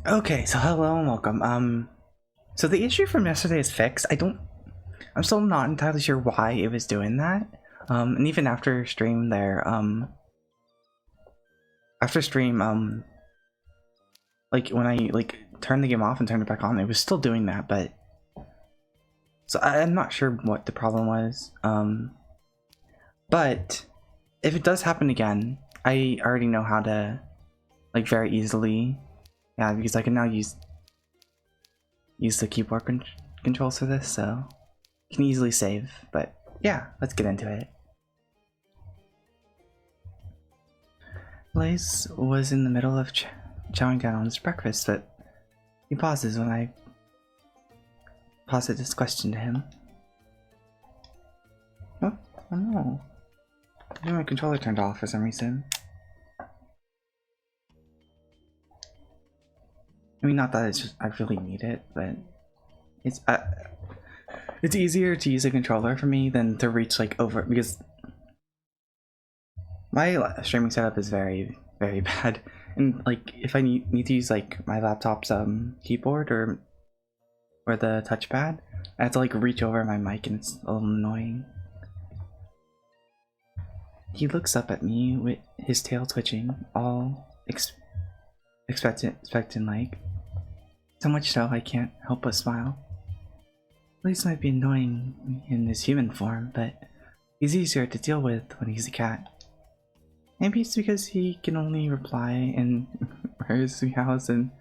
Okay, so hello and welcome. So the issue from yesterday is fixed. I'm still not entirely sure why it was doing that. And even after stream there, after stream, like when I turned the game off and turned it back on, it was still doing that. But so I'm not sure what the problem was. But if it does happen again, I already know how to, like, very easily. Yeah, because I can now use the keyboard controls for this, so you can easily save. But yeah, let's get into it. Blaze was in the middle of chowing down on his breakfast, but he pauses when I posit this question to him. Oh no. I think my controller turned off for some reason. I mean, not that it's just I really need it, but it's easier to use a controller for me than to reach like over, because my streaming setup is very bad, and like if I need to use like my laptop's keyboard or the touchpad, I have to like reach over my mic, and it's a little annoying. He looks up at me with his tail twitching, all expectant like. So much so I can't help but smile. Blaze might be annoying in his human form, but he's easier to deal with when he's a cat. Maybe it's because he can only reply in purrs, meows, and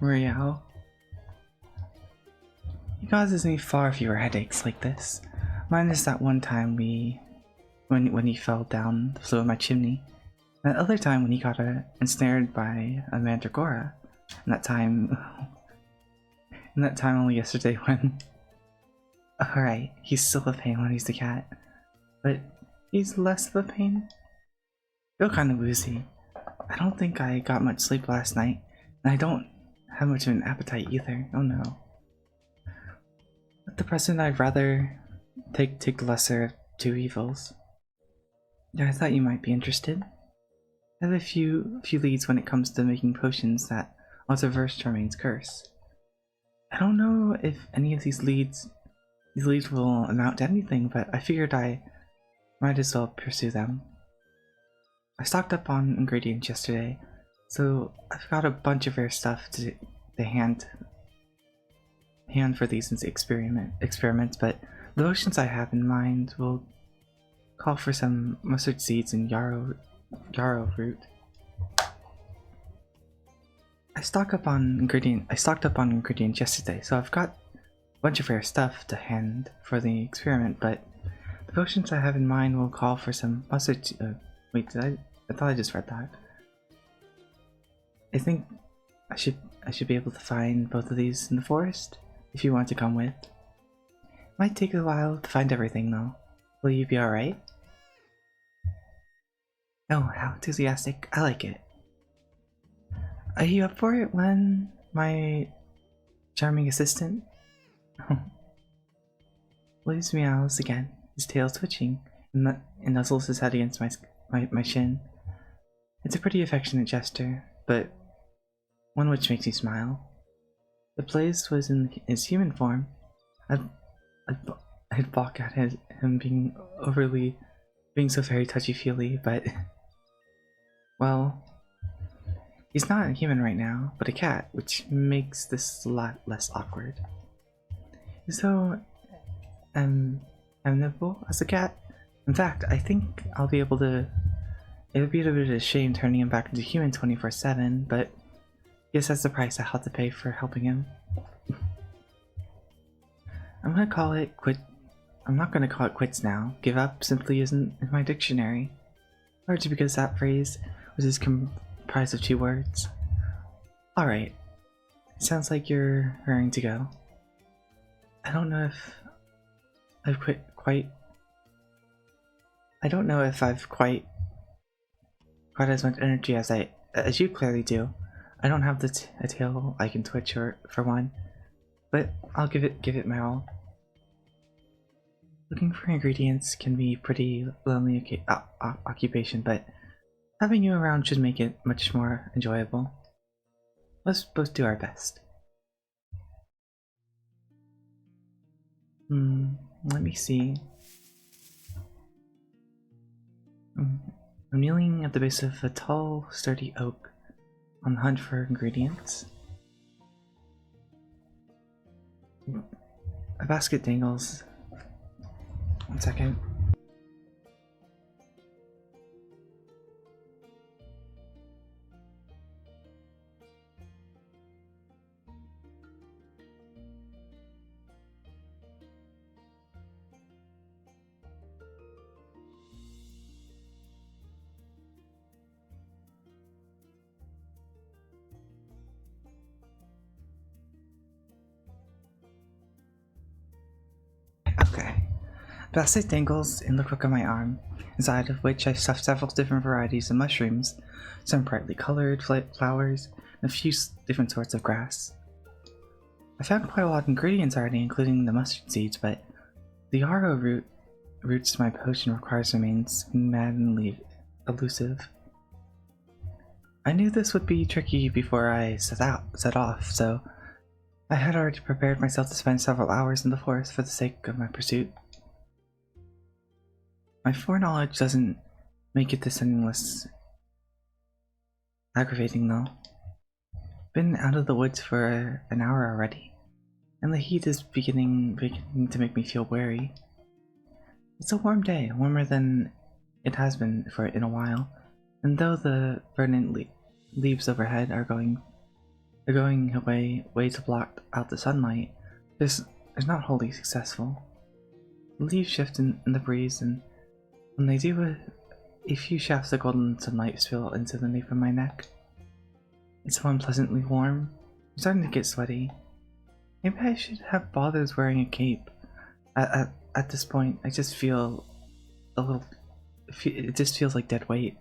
meow. He causes me far fewer headaches like this. Minus that one time when he fell down the flue of my chimney. That other time when he got ensnared by a mandragora. And that time only yesterday when... Alright, he's still a pain when he's a cat. But he's less of a pain. I feel kind of woozy. I don't think I got much sleep last night. And I don't have much of an appetite either. Oh no. At the present, I'd rather take the lesser of two evils. Yeah, I thought you might be interested. I have a few leads when it comes to making potions that also reverse Charmaine's curse. I don't know if any of these leads will amount to anything, but I figured I might as well pursue them. I stocked up on ingredients yesterday, so I've got a bunch of rare stuff to hand for these experiments, but the potions I have in mind will call for some mustard seeds and yarrow root. I stocked up on ingredients yesterday, so I've got a bunch of rare stuff to hand for the experiment, but the potions I have in mind will call for some mustard. Wait, I thought I just read that. I think I should be able to find both of these in the forest if you want to come with. Might take a while to find everything though. Will you be alright? Oh, how enthusiastic. I like it. Are you up for it, Len, my charming assistant? Blaze meows again, his tail twitching, and nuzzles his head against my shin. It's a pretty affectionate gesture, but one which makes me smile. If Blaze was in his human form, I'd balk at him being so very touchy-feely, but well, he's not a human right now, but a cat, which makes this a lot less awkward. So, amenable as a cat. In fact, I think I'll be able to. It would be a bit of a shame turning him back into human 24/7, but I guess that's the price I have to pay for helping him. I'm not gonna call it quits now. Give up simply isn't in my dictionary. Largely because that phrase was comprised of two words. Alright. Sounds like you're raring to go. I don't know if I've quite as much energy as you clearly do. I don't have a tail I can twitch for one, but I'll give it my all. Looking for ingredients can be pretty lonely occupation, but having you around should make it much more enjoyable. Let's both do our best. Let me see. I'm kneeling at the base of a tall, sturdy oak on the hunt for ingredients. A basket dangles. 1 second. Okay. Basket dangles in the crook of my arm, inside of which I stuffed several different varieties of mushrooms, some brightly colored flowers, and a few different sorts of grass. I found quite a lot of ingredients already, including the mustard seeds, but the yarrow roots to my potion requires remains maddeningly elusive. I knew this would be tricky before I set off, so I had already prepared myself to spend several hours in the forest for the sake of my pursuit. My foreknowledge doesn't make it this any less aggravating, though. Been out of the woods for an hour already, and the heat is beginning to make me feel wary. It's a warm day, warmer than it has been in a while, and though the verdant leaves overhead are going away to block out the sunlight, this is not wholly successful. The leaves shift in the breeze, and when they do, a few shafts of golden sunlight spill into the nape of my neck. It's so unpleasantly warm. I'm starting to get sweaty. Maybe I should have bothered wearing a cape. At this point, I just feel a little. It just feels like dead weight.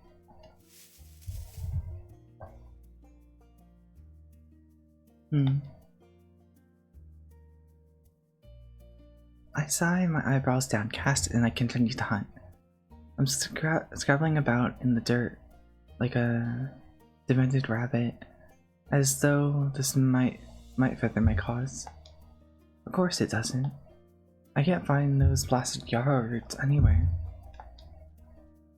I sigh, my eyebrows downcast, and I continue to hunt. I'm scrabbling about in the dirt like a demented rabbit, as though this might further my cause. Of course it doesn't. I can't find those blasted yarrow roots anywhere.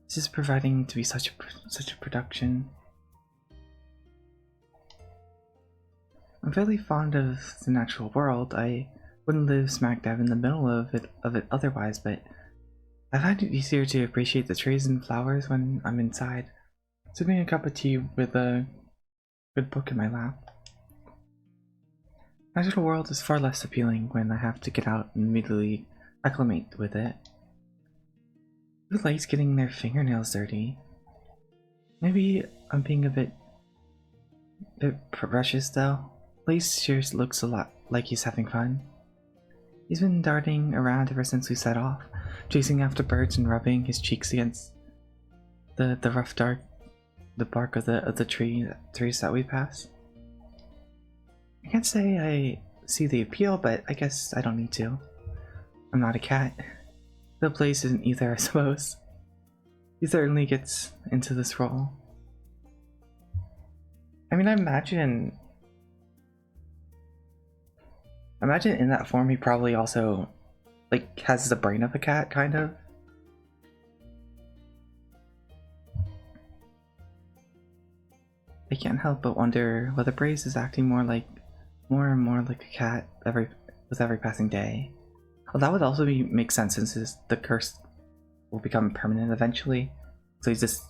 This is proving to be such a production. I'm fairly fond of the natural world. I wouldn't live smack dab in the middle of it otherwise, but I find it easier to appreciate the trees and flowers when I'm inside, sipping a cup of tea with a good book in my lap. The natural world is far less appealing when I have to get out and immediately acclimate with it. Who likes getting their fingernails dirty? Maybe I'm being a bit precious though. Blaze sure looks a lot like he's having fun. He's been darting around ever since we set off, chasing after birds and rubbing his cheeks against the rough bark of the trees that we pass. I can't say I see the appeal, but I guess I don't need to. I'm not a cat. The Blaze isn't either, I suppose. He certainly gets into this role. I mean, I imagine in that form he probably also like has the brain of a cat, kind of. I can't help but wonder whether Blaze is acting more and more like a cat with every passing day. Well, that would also make sense since the curse will become permanent eventually. So he's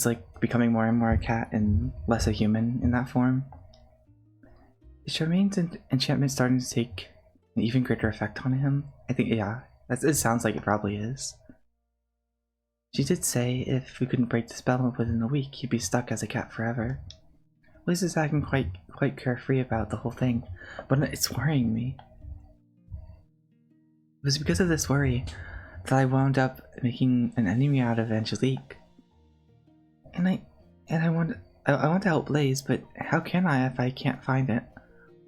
like becoming more and more a cat and less a human in that form. Is Charmaine's enchantment starting to take an even greater effect on him? I think, yeah, it sounds like it probably is. She did say if we couldn't break the spell within a week, he'd be stuck as a cat forever. Liz is acting quite carefree about the whole thing, but it's worrying me. It was because of this worry that I wound up making an enemy out of Angelique. And I want to help Blaze, but how can I if I can't find it?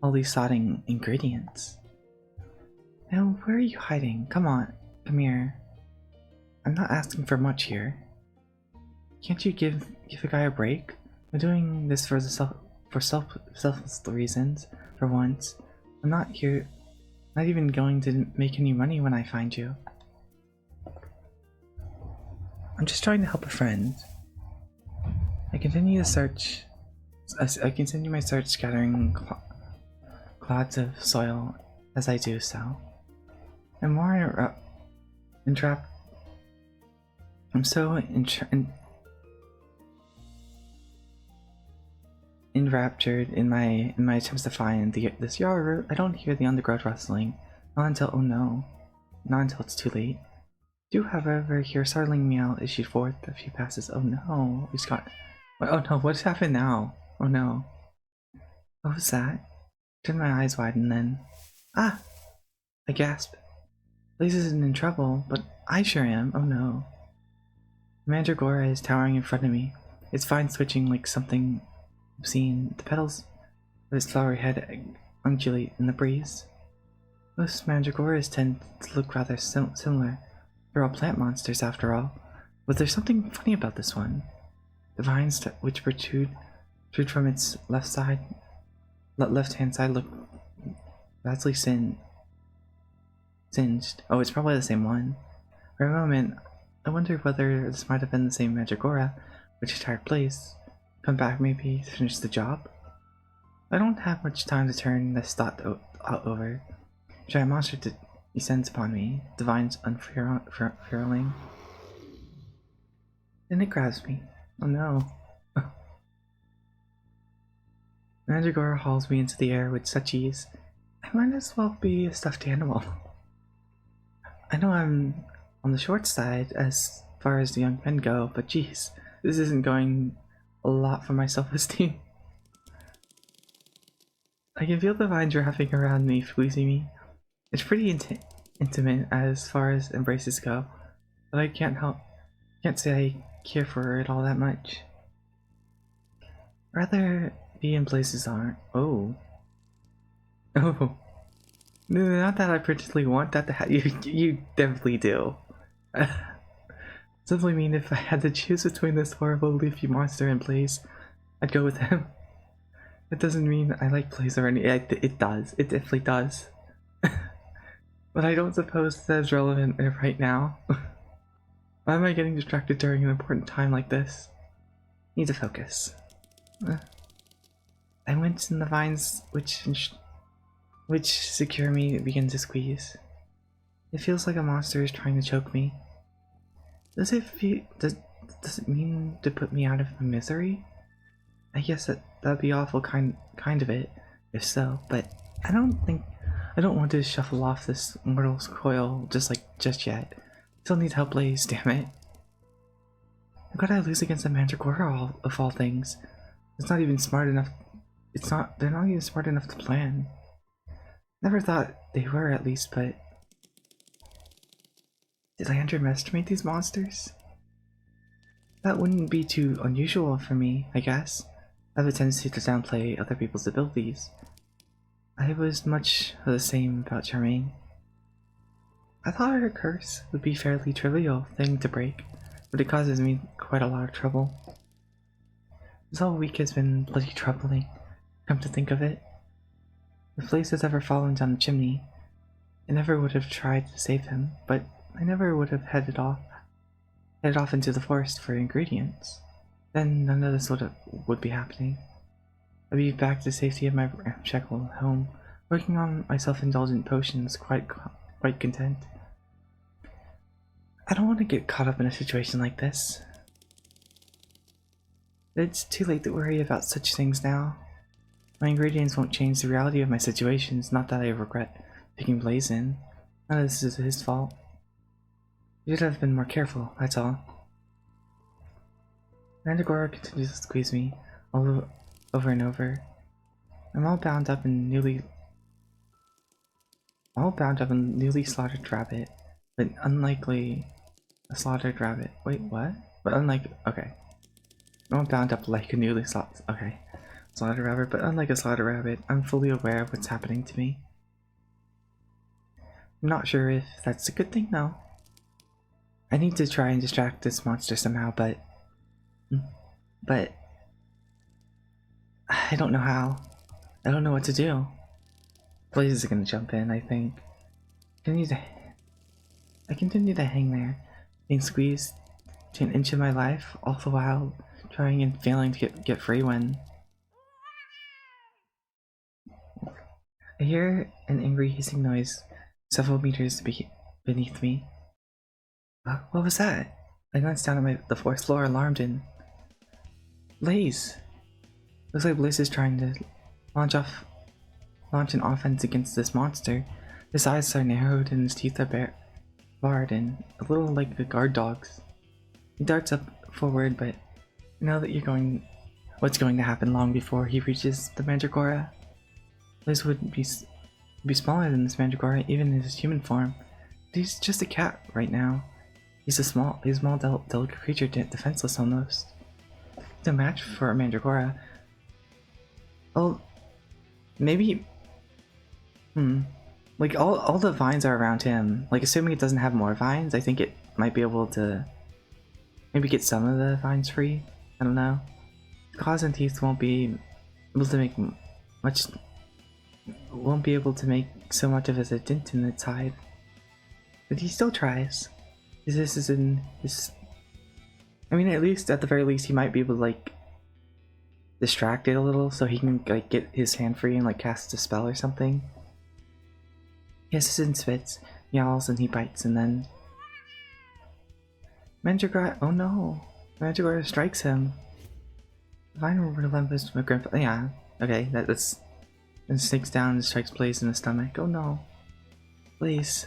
All these sodding ingredients. Now, where are you hiding? Come on, come here. I'm not asking for much here. Can't you give a guy a break? I'm doing this for selfless reasons. For once, I'm not here. Not even going to make any money when I find you. I'm just trying to help a friend. I continue to search. I continue my search, scattering clods of soil as I do so. I'm more entrapped. I'm so enraptured in my attempts to find this yard. I don't hear the undergrowth rustling. Not until not until it's too late. Do however hear a startling meow issued forth a few passes. Oh no, he's got. Oh no, what's happened now? Oh no. What was that? Turned my eyes wide and then. Ah! I gasped. Blaze isn't in trouble, but I sure am. Oh no. Mandragora is towering in front of me. Its vines switching like something obscene. The petals of its flowery head undulate in the breeze. Most mandragoras tend to look rather similar. They're all plant monsters after all. But there's something funny about this one. The vines which protrude from its left-hand side look badly singed. Oh, it's probably the same one. For a moment, I wondered whether this might have been the same Mandragora, which attacked Blaze. Come back maybe to finish the job? I don't have much time to turn this thought over. A giant monster descends upon me, the vines unfurling. Then it grabs me. Oh no. Mandragora hauls me into the air with such ease. I might as well be a stuffed animal. I know I'm on the short side as far as the young men go, but geez, this isn't going a lot for my self-esteem. I can feel the vines wrapping around me, squeezing me. It's pretty intimate as far as embraces go, but I can't say I care for it all that much. Rather be in places aren't. Oh. Not that I particularly want that to happen. You definitely do. Simply mean if I had to choose between this horrible leafy monster and Blaze, I'd go with him. It doesn't mean I like Blaze or any. It does. It definitely does. But I don't suppose that's relevant right now. Why am I getting distracted during an important time like this? Need to focus. I went in the vines which secure me begin to squeeze. It feels like a monster is trying to choke me. Does it mean to put me out of my misery? I guess that'd be awful kind of it, if so, but I don't want to shuffle off this mortal's coil just yet. Still need help, Blaze, damn it. How could I lose against a Mandragora of all things? It's not even smart enough. They're not even smart enough to plan. Never thought they were, at least, but did I underestimate these monsters? That wouldn't be too unusual for me, I guess. I have a tendency to downplay other people's abilities. I was much the same about Charmaine. I thought her curse would be a fairly trivial thing to break, but it causes me quite a lot of trouble. This whole week has been bloody troubling, come to think of it. If Blaze has ever fallen down the chimney, I never would have tried to save him, but I never would have headed off into the forest for ingredients. Then none of this would be happening. I'd be back to the safety of my ramshackle home, working on my self-indulgent potions, quite content. I don't want to get caught up in a situation like this. It's too late to worry about such things now. My ingredients won't change the reality of my situation. It's not that I regret picking Blaze in. None of this is his fault. You should have been more careful, that's all. Mandragora continues to squeeze me over and over. I'm all bound up in newly slaughtered rabbit, but unlikely a slaughtered rabbit. Wait, what? But okay. I'm all bound up like a newly slaughtered rabbit, but unlike a slaughtered rabbit, I'm fully aware of what's happening to me. I'm not sure if that's a good thing though. I need to try and distract this monster somehow, but I don't know how. I don't know what to do. Blaze is gonna jump in, I think. I continue to hang there, being squeezed to an inch of my life, all the while trying and failing to get free when I hear an angry hissing noise several meters beneath me. What was that? I glanced down at the fourth floor, alarmed, and Blaze! Looks like Blaze is trying to launch an offense against this monster. His eyes are narrowed and his teeth are barred and a little like the guard dog's. He darts up forward, but I know that what's going to happen long before he reaches the Mandragora. Blaze would be smaller than this Mandragora, even in his human form. But he's just a cat right now. He's a small, delicate creature, defenseless almost. He's a match for a Mandragora. Oh, maybe. Like all the vines are around him. Like assuming it doesn't have more vines, I think it might be able to maybe get some of the vines free. I don't know. Claws and teeth won't be able to make much. Won't be able to make so much of a dent in its hide, but he still tries. This is in his. I mean, at the very least, he might be able to like distract it a little, so he can like get his hand free and like cast a spell or something. He hisses and spits, yowls, and he bites, and then Mandragora. Oh no! Mandragora strikes him. Vine relentless. Yeah. Okay. That's. And sinks down and strikes Blaze in the stomach. Oh no! Blaze.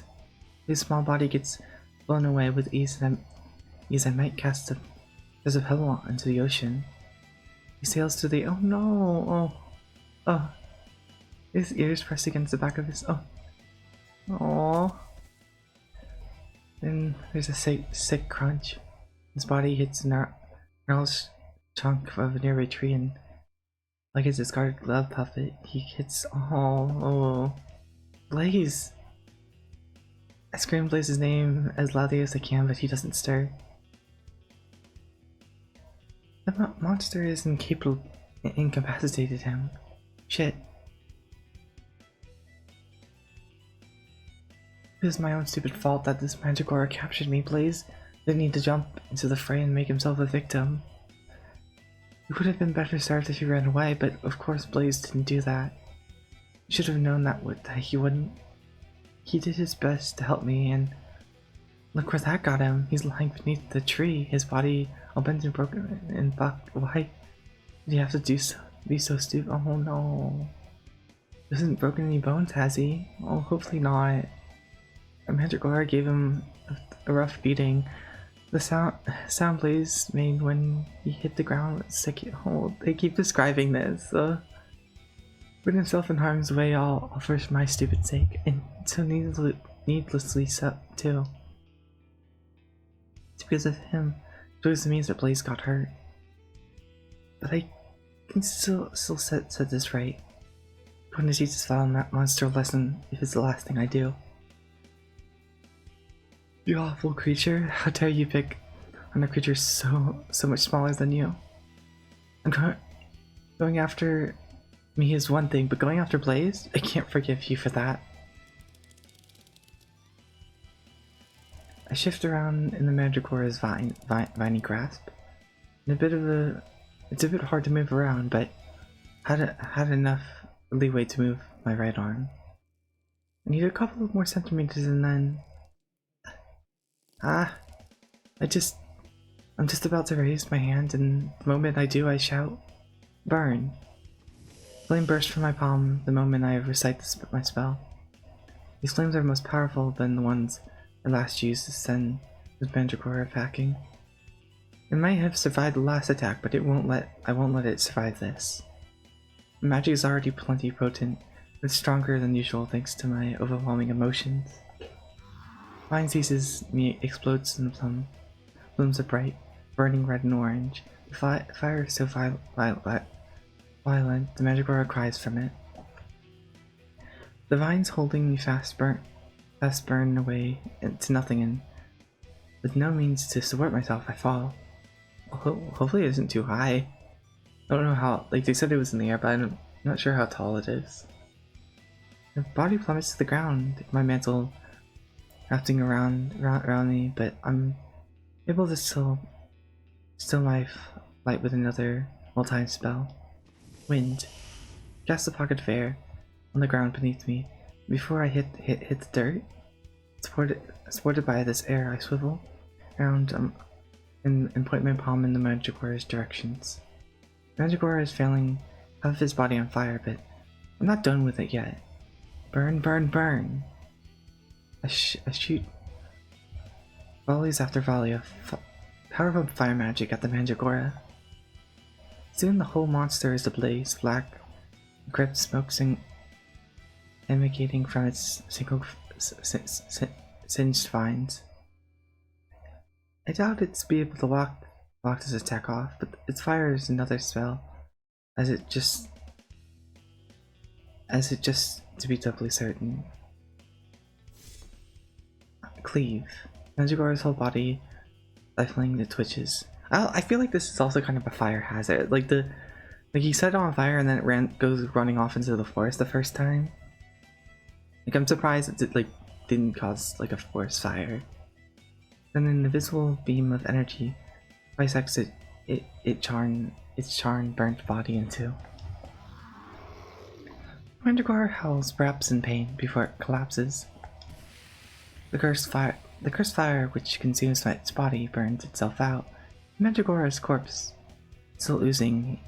His small body gets blown away with ease, and I might cast a pebble into the ocean. He sails to the. Oh no! Oh. His ears pressed against the back of his. Oh. Aww. Then there's a sick crunch. His body hits a gnarled chunk of a nearby tree, and like his discarded glove puppet, he hits. Oh. Blaze! I scream Blaze's name as loudly as I can, but he doesn't stir. The monster is incapacitated him. Shit. It was my own stupid fault that this Mandragora captured me. Blaze didn't need to jump into the fray and make himself a victim. It would have been better served if he ran away, but of course Blaze didn't do that. He should have known that he wouldn't. He did his best to help me, and look where that got him. He's lying beneath the tree, his body all bent and broken and bucked. Why did he have to be so stupid? Oh no. He hasn't broken any bones, has he? Oh, hopefully not. Mandragora gave him a rough beating. The sound Blaze made when he hit the ground was sick. Oh, they keep describing this. Put himself in harm's way all for my stupid sake, and so needlessly so too. It's because of him. It was me that Blaze got hurt. But I can still set this right. I'm going to teach this foul monster a lesson if it's the last thing I do. You awful creature! How dare you pick on a creature so much smaller than you? Going after me is one thing, but going after Blaze? I can't forgive you for that. I shift around in the Mandragora's viney grasp. And it's a bit hard to move around, but had enough leeway to move my right arm. I need a couple of more centimeters and then. I'm just about to raise my hand, and the moment I do, I shout, "Burn!" Flame bursts from my palm the moment I recite my spell. These flames are most powerful than the ones I last used to send the Mandragora packing. It might have survived the last attack, but I won't let it survive this. The magic is already plenty potent, but stronger than usual thanks to my overwhelming emotions. Mine seizes me, explodes in blooms of bright, burning red and orange. The fire is so violent, the Mandragora cries from it. The vines holding me fast burn away to nothing, and with no means to support myself, I fall. Hopefully it isn't too high. I don't know how, like they said it was in the air, but I'm not sure how tall it is. The body plummets to the ground, my mantle wrapping around me, but I'm able to still my light with another well-timed spell. Wind. Cast a pocket of air on the ground beneath me. Before I hit the dirt, supported by this air, I swivel around and point my palm in the Manticore's directions. Manticore is feeling half of his body on fire, but I'm not done with it yet. Burn, burn, burn! I shoot volleys after volley of powerful fire magic at the Manticore. Soon the whole monster is ablaze, black, crypt smoke emanating from its single singed vines. I doubt it's be able to walk this attack off, but its fire is another spell, as it just to be doubly certain. Cleave. Manticore's whole body stifling the twitches. I feel like this is also kind of a fire hazard. Like he set it on fire and then it goes running off into the forest the first time. Like I'm surprised it didn't cause like a forest fire. Then an invisible beam of energy bisects its charred burnt body in two. Manticore howls perhaps in pain before it collapses. The cursed fire which consumes its body burns itself out. Manticore's corpse still oozing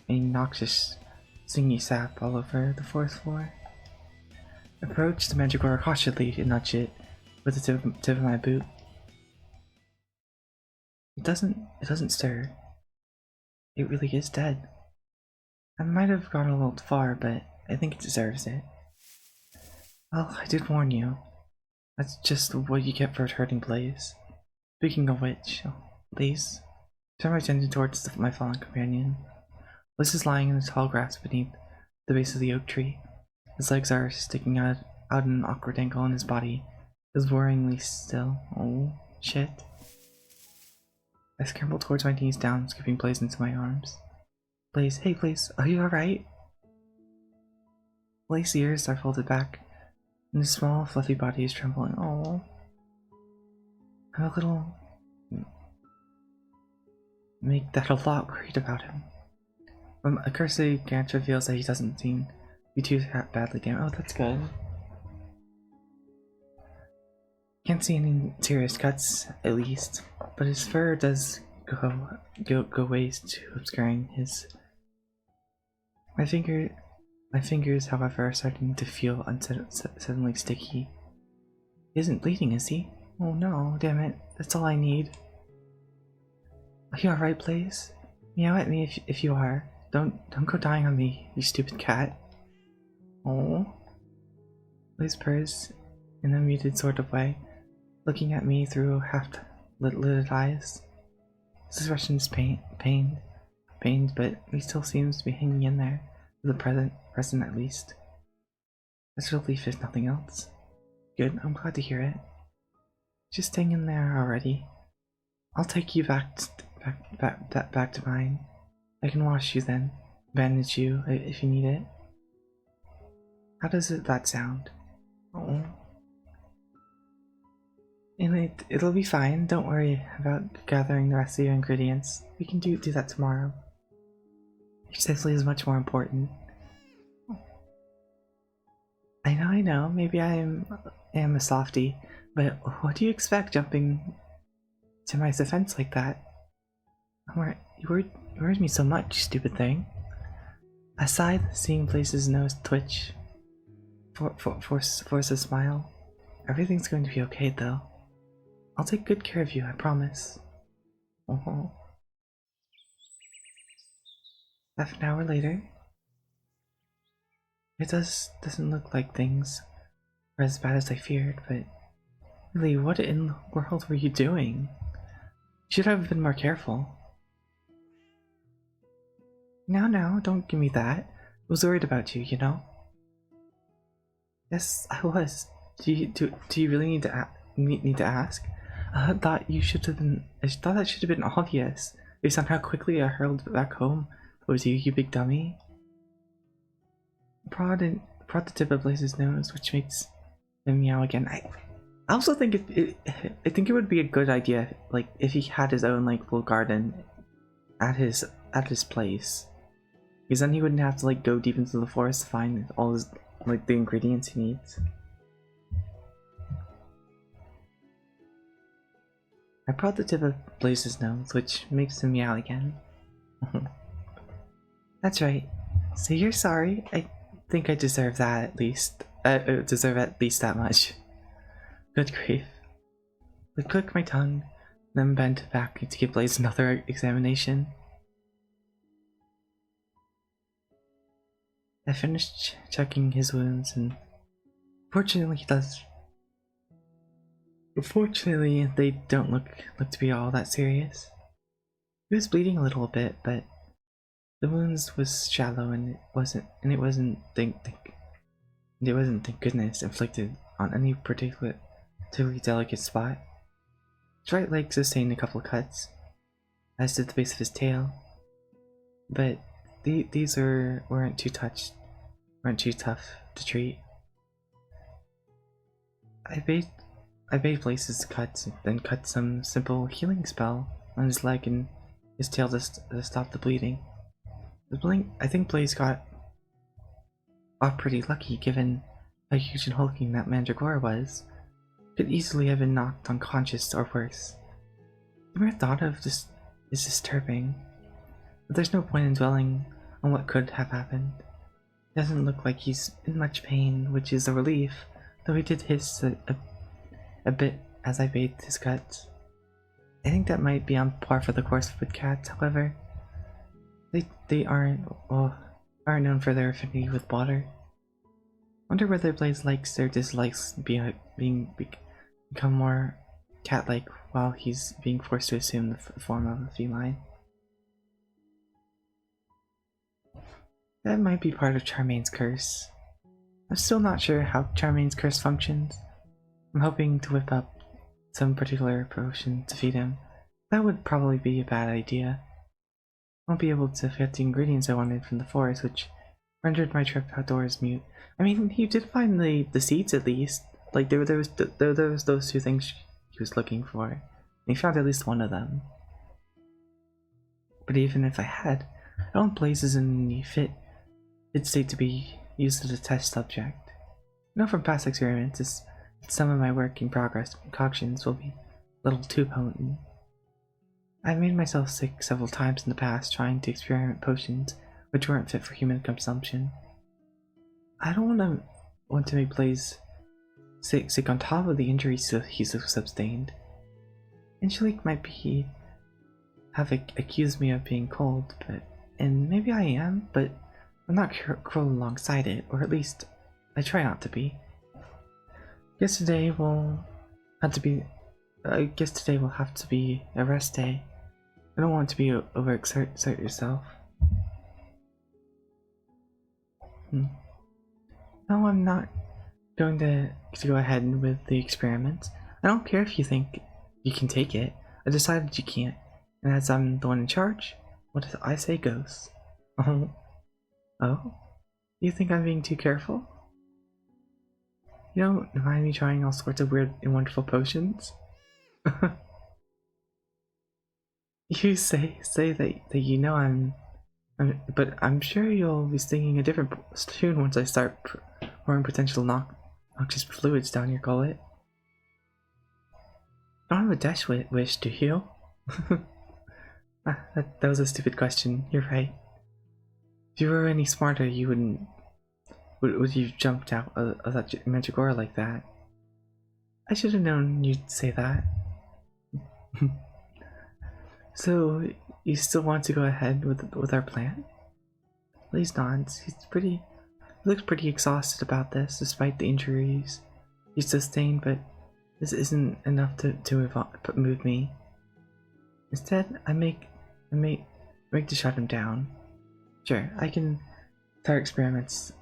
a noxious, stingy sap all over the forest floor. Approach the Manticore cautiously and nudge it with the tip of my boot. It doesn't stir. It really is dead. I might have gone a little far, but I think it deserves it. Well, I did warn you. That's just what you get for hurting Blaze. Speaking of which, Blaze, turn my attention towards my fallen companion. Bliss is lying in the tall grass beneath the base of the oak tree. His legs are sticking out in an awkward angle, and his body is worryingly still. Oh, shit. I scramble towards my knees down, scooping Blaze into my arms. Blaze, hey Blaze, are you alright? Blaze's ears are folded back, and his small, fluffy body is trembling. Oh, I'm a little... make that a lot worried about him. A cursory glance reveals that he doesn't seem to be too badly damaged. Oh, that's good. Can't see any serious cuts, at least, but his fur does go ways to obscuring his. My fingers, however, are starting to feel suddenly sticky. He isn't bleeding, is he? Oh no, damn it! That's all I need. Are you alright, Blaze? Meow at me if you are. Don't go dying on me, you stupid cat. Oh. Blaze purrs in a muted sort of way, looking at me through half-lit eyes. His expression is pained, but he still seems to be hanging in there, for the present at least. That's relief if nothing else. Good, I'm glad to hear it. Just hang in there already. I'll take you back to mine. I can wash you then, bandage you if you need it. How does that sound? Oh. And it'll be fine. Don't worry about gathering the rest of your ingredients. We can do that tomorrow. Your safety is much more important. I know. Maybe I am a softie, but what do you expect jumping to my defense like that? You worried me so much, stupid thing. Aside, seeing Blaze's nose twitch force a smile. Everything's going to be okay, though. I'll take good care of you, I promise. Oh. Half an hour later. It doesn't look like things are as bad as I feared, but really, what in the world were you doing? You should have been more careful. No, don't give me that. I was worried about you, you know? Yes, I was. Do you really need to ask? I thought that should have been obvious based on how quickly I hurled back home Was you big dummy? Prod the tip of Blaze's nose, which makes him meow again. I also think I think it would be a good idea, like, if he had his own, like, little garden at his place, because then he wouldn't have to, like, go deep into the forest to find all his, like, the ingredients he needs. I prod the tip of Blaze's nose, which makes him meow again. That's right. So you're sorry? I think I deserve that at least. Deserve at least that much. Good grief. I click my tongue, then bent back to give Blaze another examination. I finished checking his wounds, and fortunately they don't look to be all that serious. He was bleeding a little bit, but the wounds was shallow, and it wasn't thank goodness inflicted on any particularly delicate spot. His right leg sustained a couple of cuts, as did the base of his tail, but these weren't too tough to treat. I bathed Blaze's cuts, then cut some simple healing spell on his leg and his tail to stop the bleeding. I think Blaze got off pretty lucky, given how huge and hulking that Mandragora was. Could easily have been knocked unconscious or worse. The mere thought of this is disturbing, but there's no point in dwelling on what could have happened. It doesn't look like he's in much pain, which is a relief, though he did hiss a bit as I bathed his cuts. I think that might be on par for the course with cats, however. They aren't known for their affinity with water. Wonder whether Blaze likes or dislikes become more cat-like while he's being forced to assume the form of a feline. That might be part of Charmaine's curse. I'm still not sure how Charmaine's curse functions. I'm hoping to whip up some particular potion to feed him. That would probably be a bad idea. I won't be able to get the ingredients I wanted from the forest, which rendered my trip outdoors mute. I mean, he did find the seeds at least. Like, there was those two things he was looking for. And he found at least one of them. But even if I had, I don't Blaze is in the fit state to be used as a test subject. I know from past experiments, some of my work in progress concoctions will be a little too potent. I've made myself sick several times in the past trying to experiment potions which weren't fit for human consumption. I don't want to make Blaze sick on top of the injuries he's sustained. Angelique might have accused me of being cold, and maybe I am, but I'm not cruel alongside it, or at least I try not to be. I guess today will have to be a rest day. I don't want to be overexert yourself. No, I'm not going to go ahead with the experiment. I don't care if you think you can take it. I decided you can't, and as I'm the one in charge, what I say goes. Oh? You think I'm being too careful? You don't mind me trying all sorts of weird and wonderful potions? You say that you know but I'm sure you'll be singing a different tune once I start pouring potential noxious fluids down your gullet. You don't have a death wish, do you? That was a stupid question. You're right. If you were any smarter, you wouldn't. Would you jumped out of that Mandragora like that? I should have known you'd say that. So, you still want to go ahead with our plan? Blaze nods. He looks pretty exhausted about this, despite the injuries he sustained, but this isn't enough to move me. Instead, I make to shut him down. Sure, I can start experiments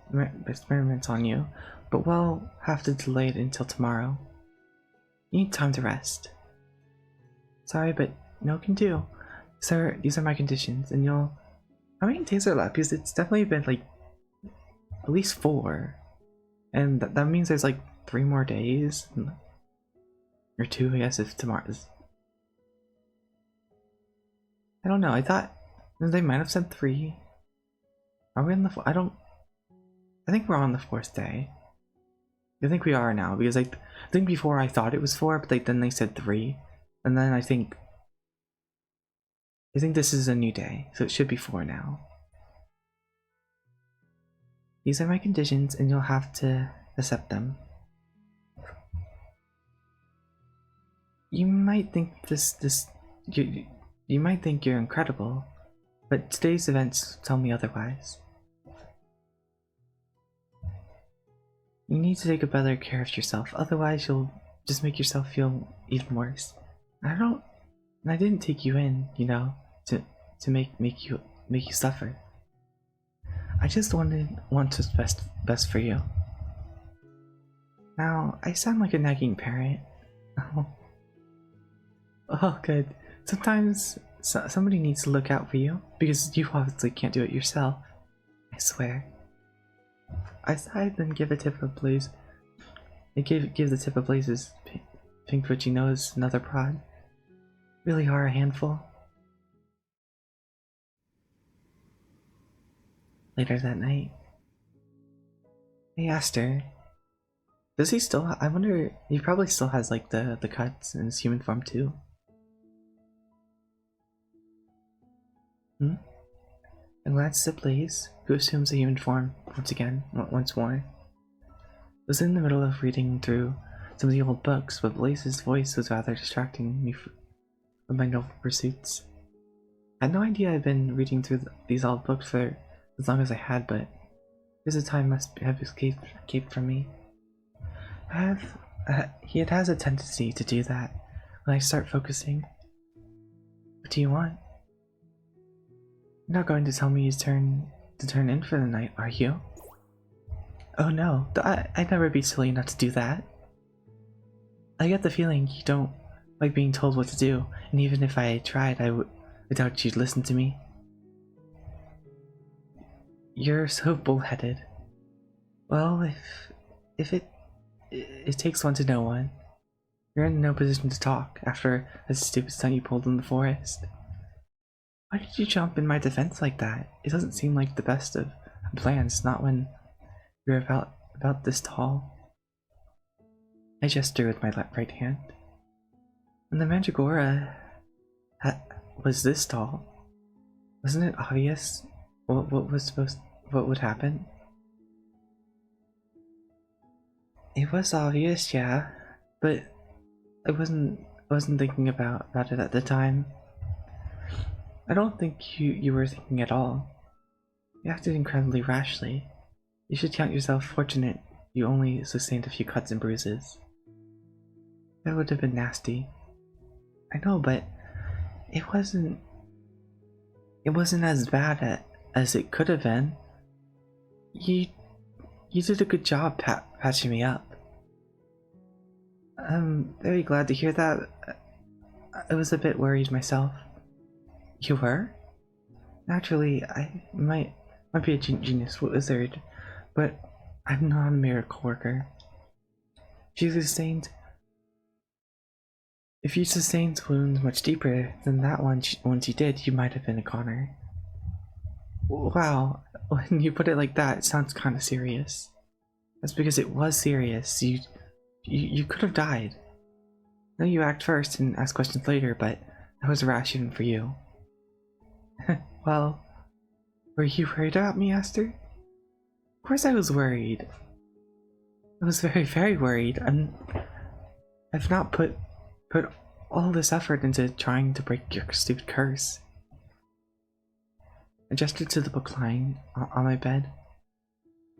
on you, but we'll have to delay it until tomorrow. You need time to rest. Sorry, but no can do. Sir, these are my conditions, and you'll How many days are left? Because it's definitely been like at least 4. And that means there's like 3 more days. Or 2, I guess, if tomorrow's. I don't know, I thought they might have said 3. Are we on the I think we're on the 4th day. I think we are now, because I think before I thought it was 4, but then they said 3. And then I think this is a new day, so it should be 4 now. These are my conditions, and you'll have to accept them. You might think you might think you're incredible, but today's events tell me otherwise. You need to take a better care of yourself, otherwise you'll just make yourself feel even worse. I didn't take you in, you know, to make you suffer. I just want what's best for you. Now, I sound like a nagging parent. Oh, good. Sometimes somebody needs to look out for you, because you obviously can't do it yourself. I swear. I sighed, then give a tip of Blaze. Give the tip of Blaze's pink twitchy nose another prod. Really are a handful. Later that night, I asked her, does he still? I wonder. He probably still has like the cuts in his human form too. And glanced at Blaze, who assumes a human form once more. Was in the middle of reading through some of the old books, but Blaze's voice was rather distracting me from my novel pursuits. I had no idea I'd been reading through these old books for as long as I had, but this time must have escaped from me. He has a tendency to do that when I start focusing. What do you want? You're not going to tell me to turn in for the night, are you? Oh no, I'd never be silly enough to do that. I get the feeling you don't like being told what to do, and even if I tried, I doubt you'd listen to me. You're so bullheaded. Well, if it takes one to know one. You're in no position to talk after a stupid stunt you pulled in the forest. Why did you jump in my defense like that? It doesn't seem like the best of plans, not when you're about this tall. I gestured with my right hand. And the Mandragora was this tall. Wasn't it obvious what would happen? It was obvious, yeah, but I wasn't thinking about it at the time. I don't think you were thinking at all. You acted incredibly rashly. You should count yourself fortunate you only sustained a few cuts and bruises. That would have been nasty. I know, but it wasn't as bad as it could have been. You did a good job patching me up. I'm very glad to hear that. I was a bit worried myself. You were? Naturally, I might be a genius wizard, but I'm not a miracle worker. If you sustained wounds much deeper than that once you did, you might have been a goner. Wow, when you put it like that, it sounds kind of serious. That's because it was serious. You could have died. I know you act first and ask questions later, but that was rash even for you. Well, were you worried about me, Esther? Of course I was worried. I was very, very worried. I've not put all this effort into trying to break your stupid curse. I gestured to the book lying on my bed.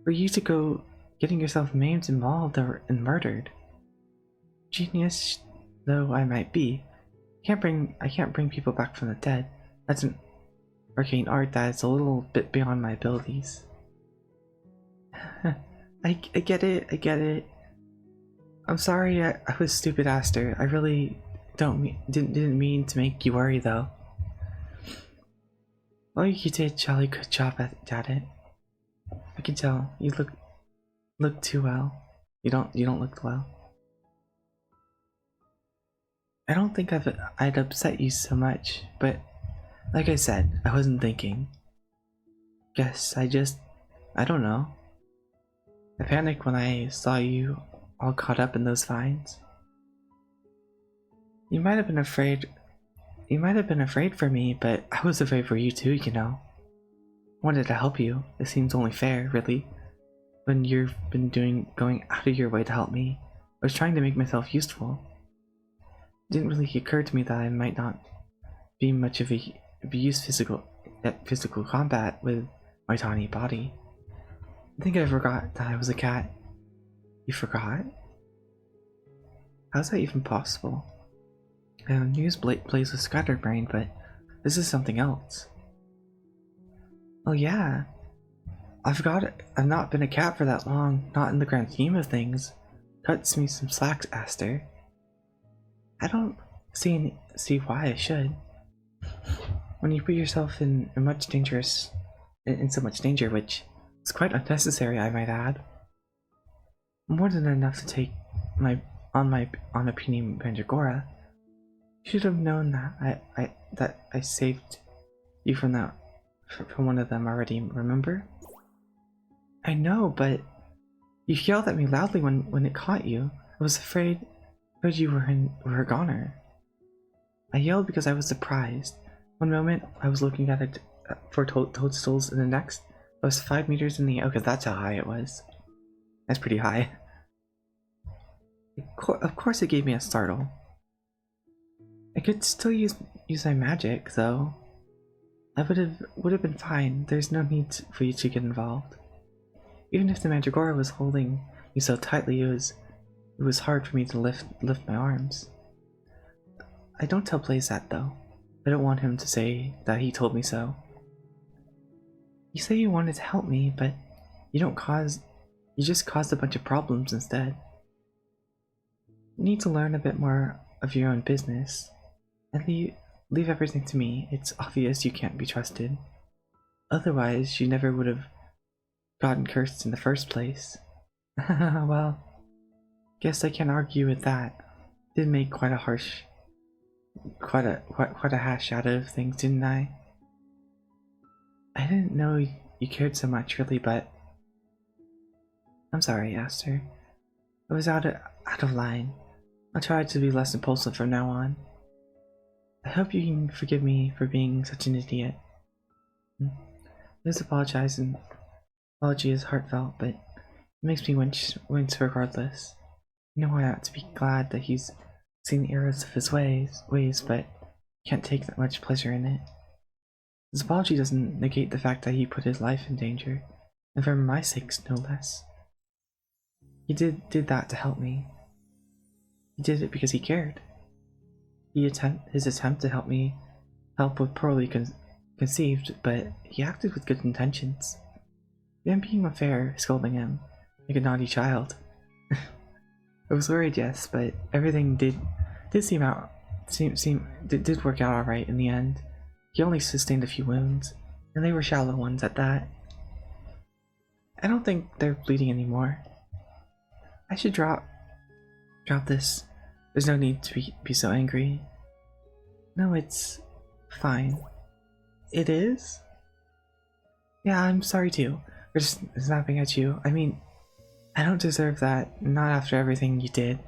For you to go getting yourself maimed and mauled and murdered. Genius though I might be, I can't bring people back from the dead. That's an arcane art that is a little bit beyond my abilities. I get it. I'm sorry I was stupid, Aster. I really didn't mean to make you worry though. Well, you did a jolly good job at it. I can tell. You look too well. You don't look well. I don't think I'd upset you so much, but like I said, I wasn't thinking. Guess I don't know. I panicked when I saw you all caught up in those vines. You might have been afraid. You might have been afraid for me, but I was afraid for you too, you know. I wanted to help you. It seems only fair, really. When you've been going out of your way to help me. I was trying to make myself useful. It didn't really occur to me that I might not be much of a use at physical combat with my tiny body. I think I forgot that I was a cat. You forgot? How's that even possible? News plays with Scatterbrain, but this is something else. Oh yeah. I forgot it. I've not been a cat for that long, not in the grand scheme of things. Cuts me some slack, Aster. I don't see why I should. When you put yourself in so much danger, which is quite unnecessary, I might add. More than enough to take on a puny Mandragora. You should have known that I saved you from one of them already, remember? I know, but you yelled at me loudly when it caught you. I was afraid you were a goner. I yelled because I was surprised. One moment I was looking at it for toadstools, and the next I was 5 meters in the air. Okay, that's how high it was. That's pretty high. Of course it gave me a startle. I could still use my magic, though. I would have been fine. There's no need for you to get involved. Even if the Mandragora was holding me so tightly, it was hard for me to lift my arms. I don't tell Blaze that, though. I don't want him to say that he told me so. You say you wanted to help me, but you just caused a bunch of problems instead. You need to learn a bit more of your own business, and leave everything to me. It's obvious you can't be trusted. Otherwise, you never would have gotten cursed in the first place. Well, guess I can't argue with that. Did make quite a hash out of things, didn't I? I didn't know you cared so much, really, but I'm sorry, Aster. I was out of line. I'll try to be less impulsive from now on. I hope you can forgive me for being such an idiot. Please apologize, and apology is heartfelt, but it makes me wince regardless. You know I ought to be glad that he's seen the errors of his ways, but can't take that much pleasure in it. His apology doesn't negate the fact that he put his life in danger, and for my sakes, no less. He did that to help me. He did it because he cared. His attempt to help was poorly conceived, but he acted with good intentions. I'm being unfair, scolding him like a naughty child. I was worried, yes, but everything did work out all right in the end. He only sustained a few wounds, and they were shallow ones at that. I don't think they're bleeding anymore. I should drop this. There's no need to be so angry. No, it's fine. It is? Yeah, I'm sorry too for just snapping at you. I mean, I don't deserve that, not after everything you did.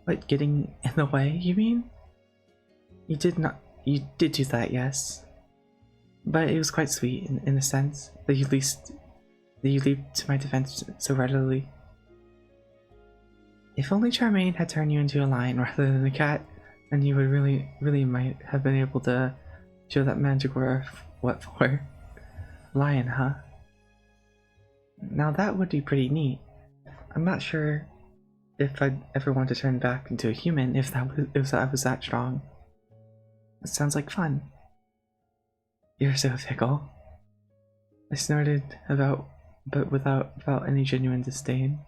What, getting in the way, you mean? You did do that, yes. But it was quite sweet in a sense that you leaped to my defense so readily. If only Charmaine had turned you into a lion rather than a cat, then you would really might have been able to show that Mandragora what for. Lion, huh? Now that would be pretty neat. I'm not sure if I'd ever want to turn back into a human if I was that strong. It sounds like fun. You're so fickle. I snorted without any genuine disdain.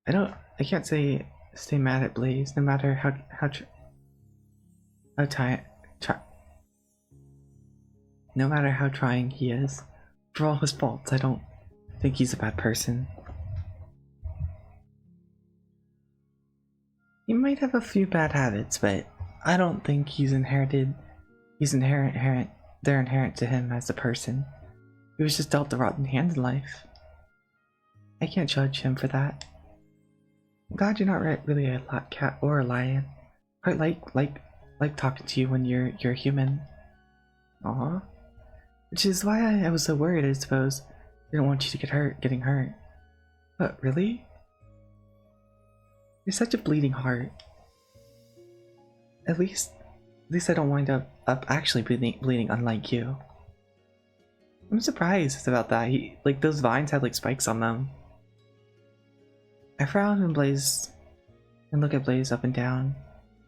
I can't stay mad at Blaze, no matter how No matter how trying he is, for all his faults, I don't think he's a bad person. He might have a few bad habits, but I don't think they're inherent to him as a person. He was just dealt a rotten hand in life. I can't judge him for that. I'm glad you're not really a cat or a lion. Quite like talking to you when you're human. Aw. Which is why I was so worried, I suppose. I didn't want you to getting hurt. But really? You're such a bleeding heart. At least I don't wind up actually bleeding unlike you. I'm surprised about that. Like those vines had like spikes on them. I frown and look at Blaze up and down.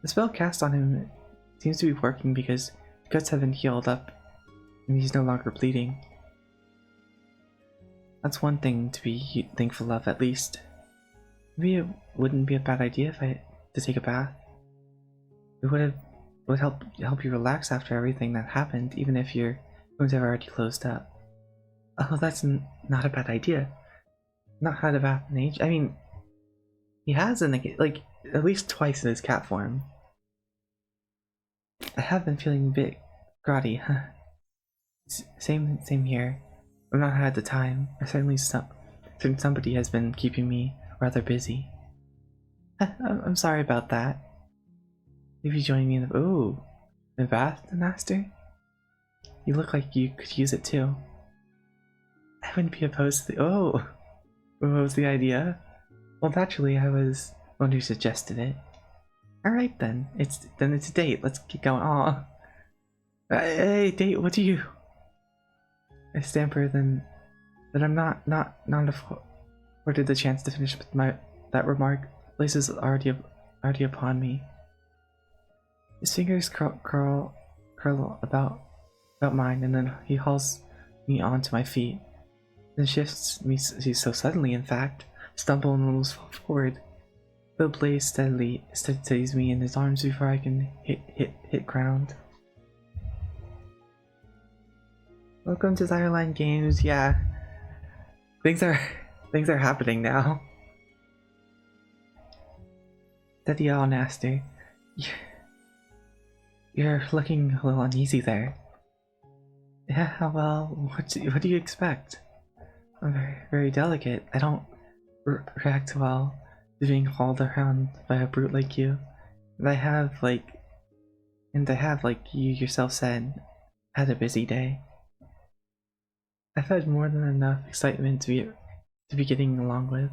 The spell cast on him seems to be working because his guts haven't healed up and he's no longer bleeding. That's one thing to be thankful of, at least. Maybe it wouldn't be a bad idea to take a bath. It would help you relax after everything that happened, even if your wounds have already closed up. Oh, that's not a bad idea. Not had a bath in age. I mean, he has like at least twice in his cat form. I have been feeling a bit groggy, huh? Same here. I've not had the time. Certainly somebody has been keeping me rather busy. I'm sorry about that. Maybe join me in the bath, Master? You look like you could use it too. I wouldn't be opposed to what was the idea? Well, naturally, I was the one who suggested it. Alright then, it's a date. Let's get going. Aw. Hey, date, what do you... I stamper, then I'm not afforded the chance to finish with that remark. Blaze is already upon me. His fingers curl about mine, and then he hauls me onto my feet. Then shifts me so suddenly, in fact, stumble and almost fall forward. Though Blaze steadies me in his arms before I can hit ground. Welcome to Zyreline Games. Yeah, things are happening now. Steady, all nasty. You're looking a little uneasy there. Yeah, well, what do you expect? I'm very delicate. I don't react well to being hauled around by a brute like you. And I have, like you yourself said, had a busy day. I've had more than enough excitement to be getting along with.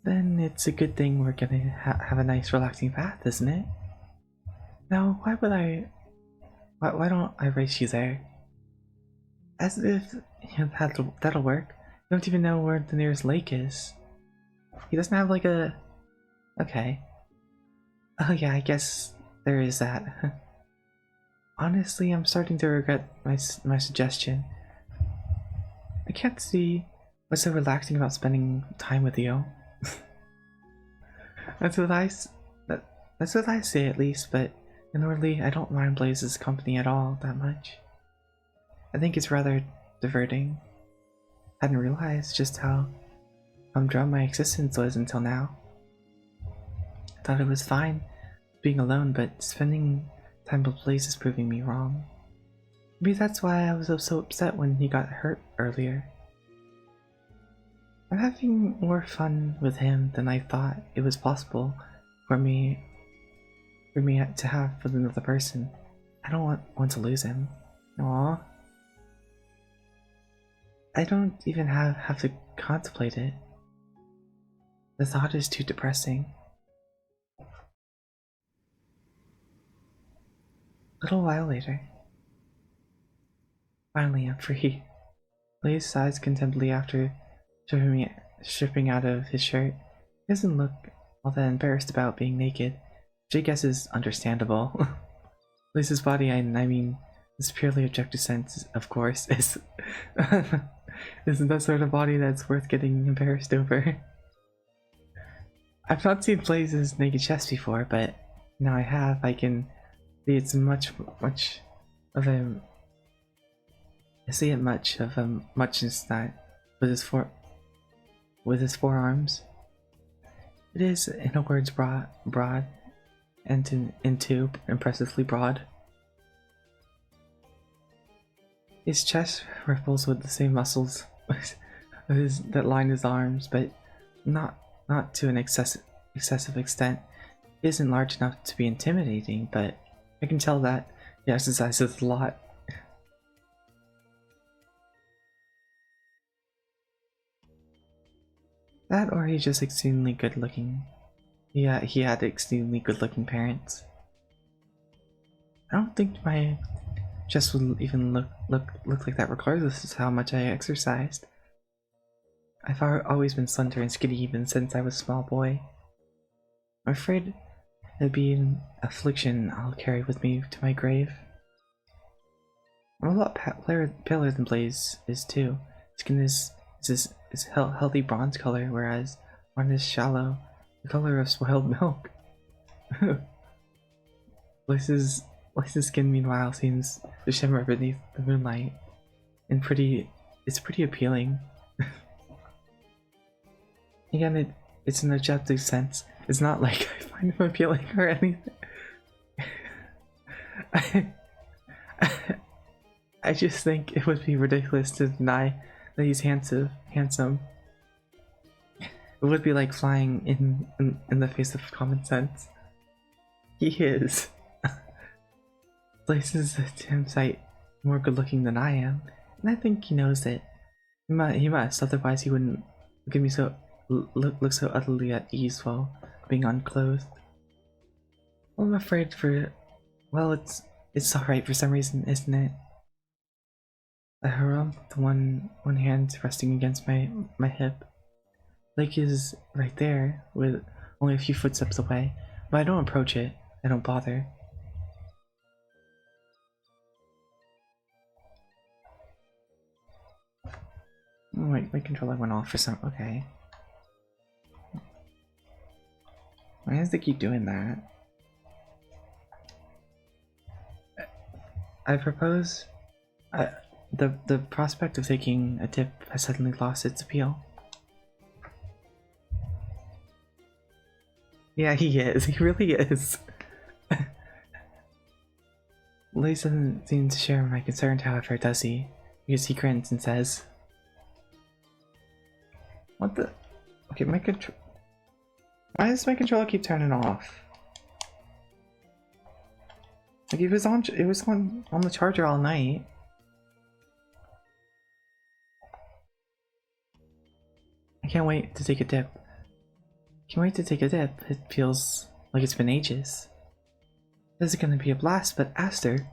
Then it's a good thing we're gonna have a nice relaxing bath, isn't it? Now, why don't I race you there? As if that'll work. You don't even know where the nearest lake is. He doesn't have like a... Okay. Oh yeah, I guess there is that. Honestly, I'm starting to regret my suggestion. I can't see what's so relaxing about spending time with you. That's what I say, at least, but inwardly I don't mind Blaze's company at all that much. I think it's rather diverting. I hadn't realized just how humdrum my existence was until now. I thought it was fine being alone, but spending time with Blaze is proving me wrong. Maybe that's why I was so upset when he got hurt earlier. I'm having more fun with him than I thought it was possible for me to have with another person. I don't want to lose him. Aww. I don't even have to contemplate it. The thought is too depressing. A little while later. Finally, I'm free. Blaze sighs contentedly after stripping out of his shirt. He doesn't look all that embarrassed about being naked, which I guess is understandable. Blaze's body, I mean, this purely objective sense, of course, isn't that sort of body that's worth getting embarrassed over. I've not seen Blaze's naked chest before, but now I have. I can see it's much of a I see it much of a muchness that with his forearms. It is, in a words, broad, and into impressively broad. His chest ripples with the same muscles that line his arms, but not to an excessive extent. He isn't large enough to be intimidating, but I can tell that he exercises a lot. That or he's just extremely good looking. Yeah, he had extremely good looking parents. I don't think my chest would even look like that regardless of how much I exercised. I've always been slender and skinny even since I was a small boy. I'm afraid it'd be an affliction I'll carry with me to my grave. I'm a lot paler than Blaze is too. Skin is healthy bronze color, whereas mine is shallow, the color of spoiled milk. Blaze's skin, meanwhile, seems to shimmer beneath the moonlight, and it's pretty appealing. Again, it's an objective sense. It's not like I find him appealing or anything. I just think it would be ridiculous to deny that he's handsome. It would be like flying in the face of common sense. He is. Places a damn sight more good looking than I am, and I think he knows it. He must, otherwise he wouldn't look at me look so utterly at ease while being unclothed. Well, I'm afraid for, well, it's alright for some reason, isn't it? I hump, the one hand resting against my hip. Lake is right there, with only a few footsteps away, but I don't approach it. I don't bother. Oh, my controller went off for some. Okay. Why does it keep doing that? I propose. The prospect of taking a dip has suddenly lost its appeal. Yeah, he is. He really is. Lace doesn't seem to share my concern, however, does he? Because he grins and says, "What the? Okay, my control. Why does my controller keep turning off? Like it was on the charger all night." I can't wait to take a dip. Can't wait to take a dip. It feels like it's been ages. This is gonna be a blast, but Aster.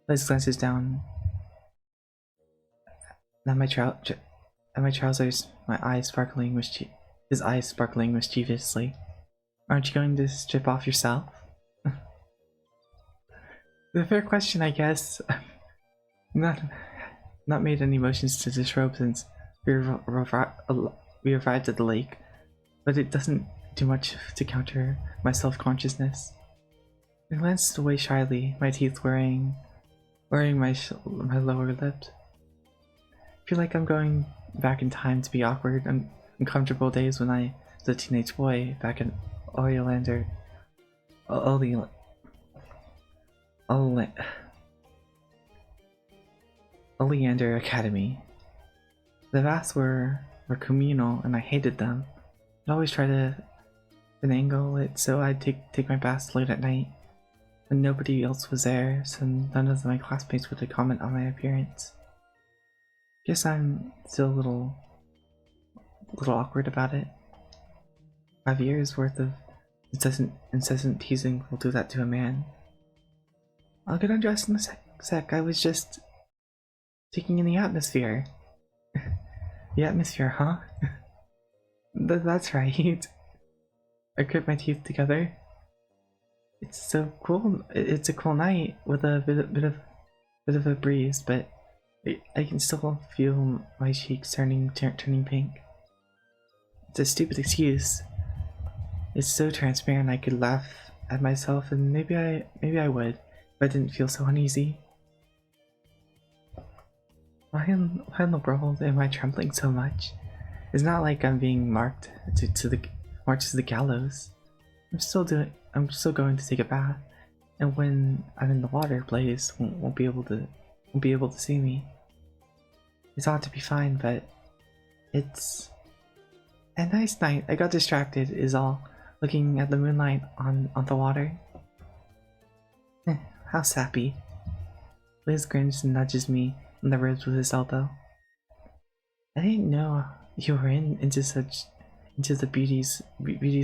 Liz glances down at my trousers, his eyes sparkling mischievously. Aren't you going to strip off yourself? The fair question, I guess. Not made any motions to disrobe since we arrived at the lake, but it doesn't do much to counter my self-consciousness. I glanced away shyly, my teeth worrying my lower lip. I feel like I'm going back in time to the awkward and uncomfortable days when I was a teenage boy back in Oleander Academy. The baths were communal and I hated them. I'd always try to finagle it so I'd take my baths late at night when nobody else was there, so none of my classmates would comment on my appearance. Guess I'm still a little awkward about it. 5 years worth of incessant teasing will do that to a man. I'll get undressed in a sec. I was just taking in the atmosphere. The atmosphere, huh? That's right. I grit my teeth together. It's so cool. It's a cool night with a bit of a breeze, but I can still feel my cheeks turning pink. It's a stupid excuse. It's so transparent I could laugh at myself, and maybe I would if I didn't feel so uneasy. why in the world am I trembling so much? It's not like I'm being marked to the gallows. I'm still going to take a bath, and when I'm in the water, Blaze won't be able to see me. It's ought to be fine, but it's a nice night. I got distracted is all, looking at the moonlight on the water. How sappy. Liz grins and nudges me in the ribs with his elbow. I didn't know you were into the beauties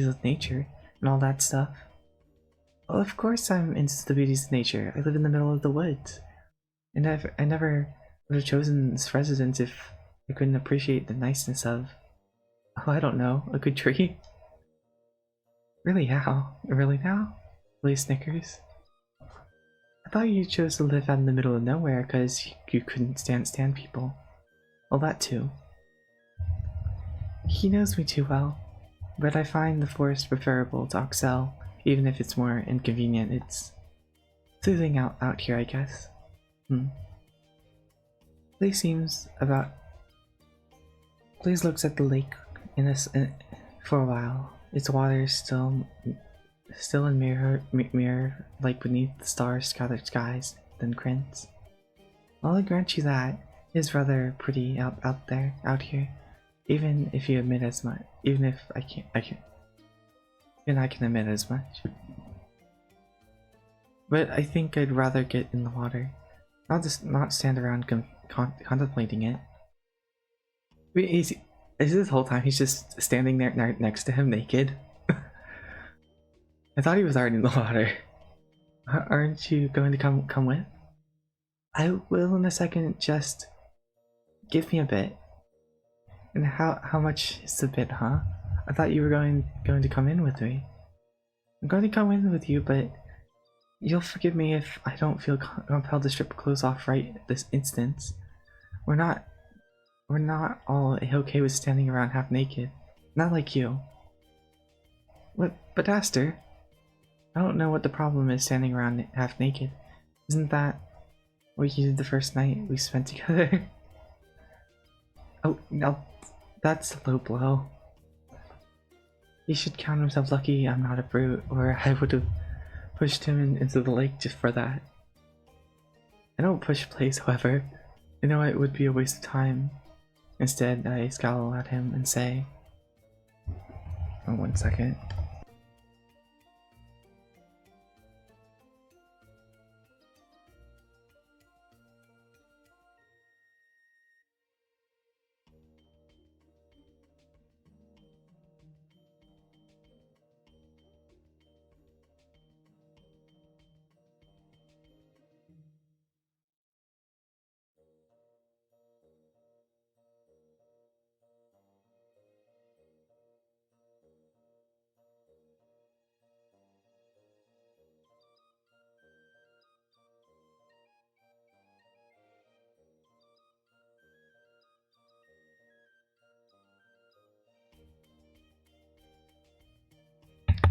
of nature and all that stuff. Well, of course I'm into the beauties of nature. I live in the middle of the woods, and I never would have chosen this residence if I couldn't appreciate the niceness of, oh, I don't know, a good tree. Really how? Really now? Lee snickers. I thought you chose to live out in the middle of nowhere because you couldn't stand people. Well, that too. He knows me too well, but I find the forest preferable to Oxel, even if it's more inconvenient. It's soothing out here, I guess. Blaze looks at the lake for a while. Its water is still in mirror like beneath the star-scattered skies, then grins. I'll grant you that it is rather pretty out here, even if you admit as much. Even if I can admit as much. But I think I'd rather get in the water, not stand around contemplating it. Wait, is this whole time he's just standing there next to him naked? I thought he was already in the water. Aren't you going to come with? I will in a second. Just give me a bit. And how much is a bit, huh? I thought you were going to come in with me. I'm going to come in with you, but you'll forgive me if I don't feel compelled to strip clothes off right this instant. We're not all okay with standing around half naked. Not like you. What? But Aster, I don't know what the problem is standing around half naked. Isn't that what you did the first night we spent together? Oh, no, that's a low blow. He should count himself lucky I'm not a brute, or I would have pushed him into the lake just for that. I don't push plays, however. I know it would be a waste of time. Instead, I scowl at him and say, oh, 1 second.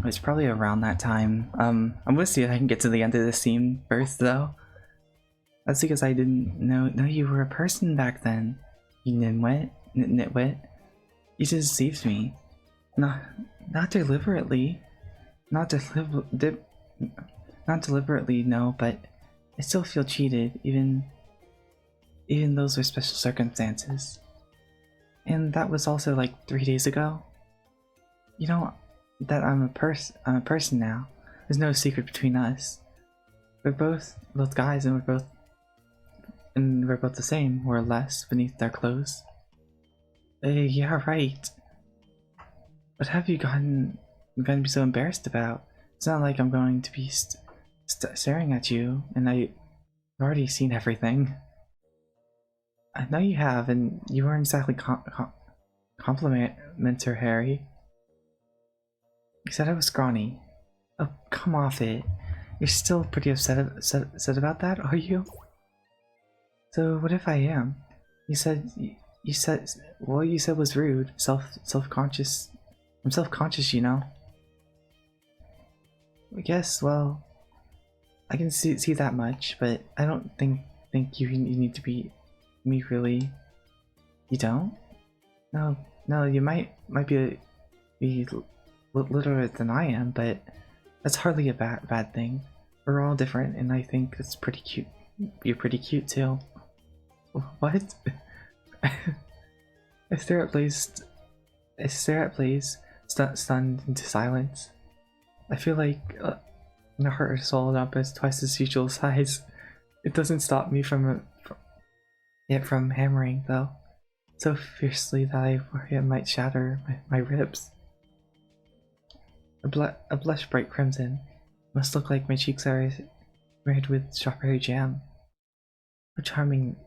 It's probably around that time. I'm gonna see if I can get to the end of the scene first, though. That's because I didn't know you were a person back then. You nitwit. You just deceived me. Not deliberately. Not deliberately, no. But I still feel cheated, even those were special circumstances. And that was also like 3 days ago. You know that I'm a person now. There's no secret between us. We're both guys, and we're both the same, more or less, beneath our clothes. Yeah, right. What have you gotten to be so embarrassed about? It's not like I'm going to be staring at you, and I've already seen everything. I know you have, and you weren't exactly complimentary. You said I was scrawny. Oh, come off it. You're still pretty upset about that, are you? So what if I am? You said was rude, self-conscious. I'm self-conscious, you know. I guess, well, I can see that much, but I don't think you need to be me really. You don't? No, no. You might be literate than I am, but that's hardly a bad thing. We're all different, and I think it's pretty cute. You're pretty cute too. What? I stare at Blaze. Stunned into silence. I feel like my heart is swallowed up as twice its usual size. It doesn't stop me from hammering though, so fiercely that I worry it might shatter my ribs. A blush bright crimson. Must look like my cheeks are smeared with strawberry jam. We're charming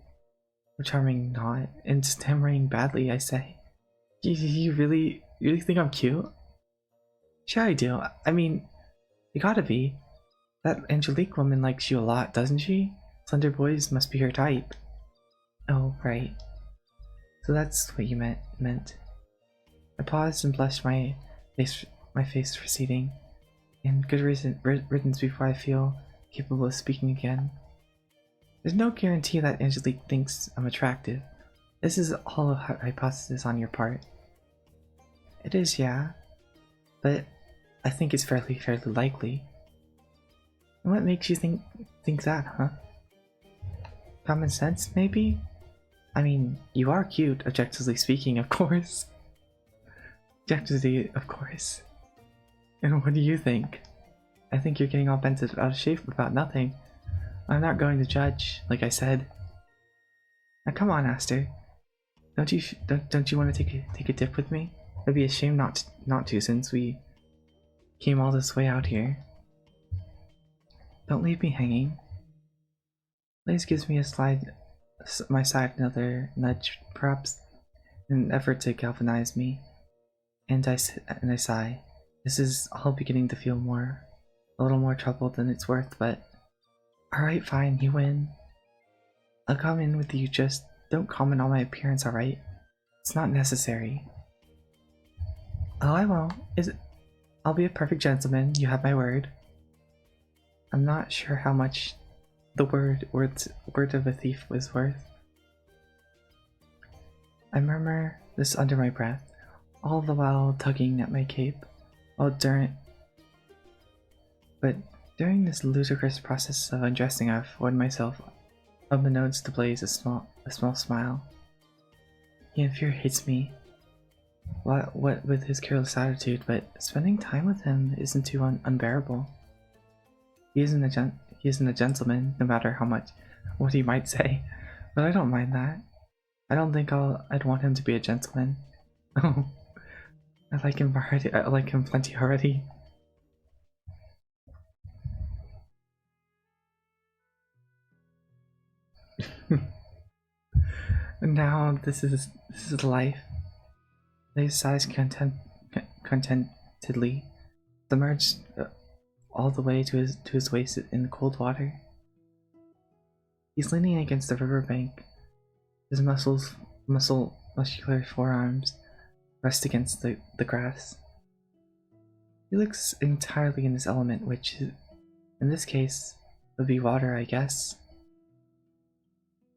not, and stammering badly, I say. You really think I'm cute? Sure I do. I mean, you gotta be. That Angelique woman likes you a lot, doesn't she? Slender boys must be her type. Oh, right. So that's what you meant. I paused and blushed, my face receding. And good riddance before I feel capable of speaking again. There's no guarantee that Angelique thinks I'm attractive. This is all a hypothesis on your part. It is, yeah. But I think it's fairly likely. And what makes you think that, huh? Common sense, maybe? I mean, you are cute, objectively speaking, of course. Objectively, of course. And what do you think? I think you're getting all bent out of shape about nothing. I'm not going to judge, like I said. Now come on, Aster. Don't you want to take a dip with me? It'd be a shame not to, since we came all this way out here. Don't leave me hanging. Blaze gives me my side another nudge, perhaps in an effort to galvanize me, and I sigh. This is all beginning to feel a little more trouble than it's worth, but alright, fine, you win. I'll come in with you, just don't comment on my appearance, alright? It's not necessary. Oh, I won't. I'll be a perfect gentleman, you have my word. I'm not sure how much the word of a thief was worth. I murmur this under my breath, all the while tugging at my cape, but during this ludicrous process of undressing, I afford myself unbeknownst to Blaze a small smile. He infuriates me. What with his careless attitude, but spending time with him isn't too unbearable. He isn't a gentleman, no matter what he might say, but I don't mind that. I don't think I'd want him to be a gentleman. Oh, I like him already. I like him plenty already. And now this is life. They sighs contentedly, submerged all the way to his waist in the cold water. He's leaning against the riverbank. His muscular forearms rest against the grass. He looks entirely in his element, which in this case would be water, I guess.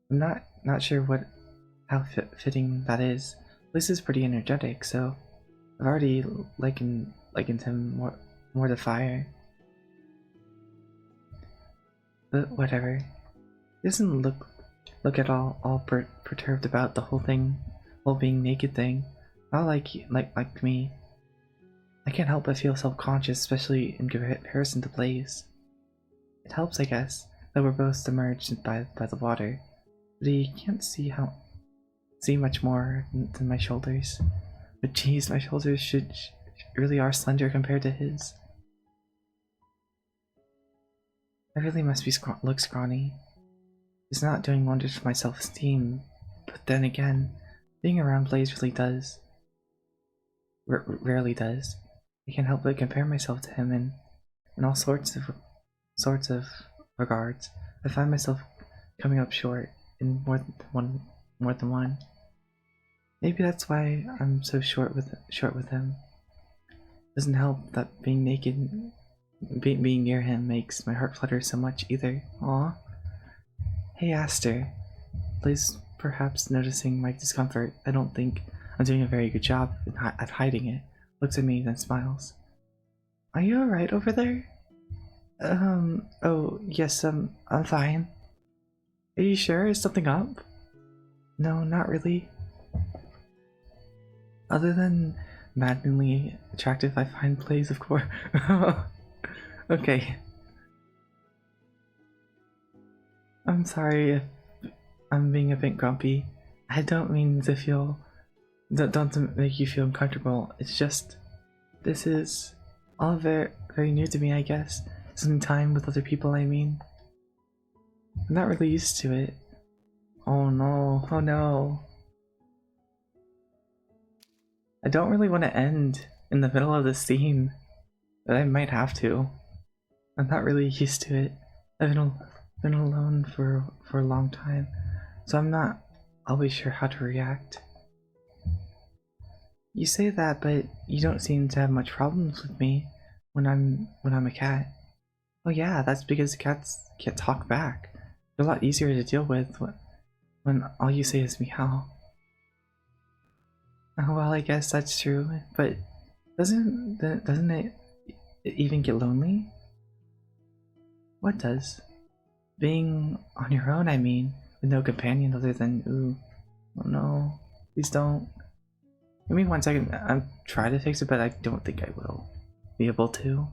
I'm not sure how fitting that is. This is pretty energetic, so I've already likened him more to fire. But whatever. He doesn't look at all perturbed about the whole being naked thing. Not like me. I can't help but feel self-conscious, especially in comparison to Blaze. It helps, I guess, that we're both submerged by the water, but he can't see much more than my shoulders. But geez, my shoulders really are slender compared to his. I really must look scrawny. It's not doing wonders for my self-esteem, but then again, being around Blaze really does. Rarely does. I can't help but compare myself to him in all sorts of regards. I find myself coming up short in more than one. Maybe that's why I'm so short with him. Doesn't help that being naked, being near him makes my heart flutter so much either. Aw. Hey Aster. Blaze perhaps noticing my discomfort. I don't think I'm doing a very good job at hiding it. Looks at me, then smiles. Are you alright over there? Oh, yes, I'm fine. Are you sure? Is something up? No, not really. Other than maddeningly attractive, I find plays, of course. Okay. I'm sorry if I'm being a bit grumpy. I don't mean to feel... Don't to make you feel uncomfortable. It's just... This is all very new to me, I guess. Spending time with other people, I mean. I'm not really used to it. Oh no, oh no. I don't really want to end in the middle of the scene, but I might have to. I'm not really used to it. I've been alone for a long time, so I'm not always sure how to react. You say that, but you don't seem to have much problems with me when I'm a cat. Well, yeah, that's because cats can't talk back. They're a lot easier to deal with when all you say is meow. Oh, well, I guess that's true, but doesn't it even get lonely? What does? Being on your own, I mean, with no companion other than, ooh, oh no, please don't. Give me 1 second, I'm trying to fix it, but I don't think I will be able to.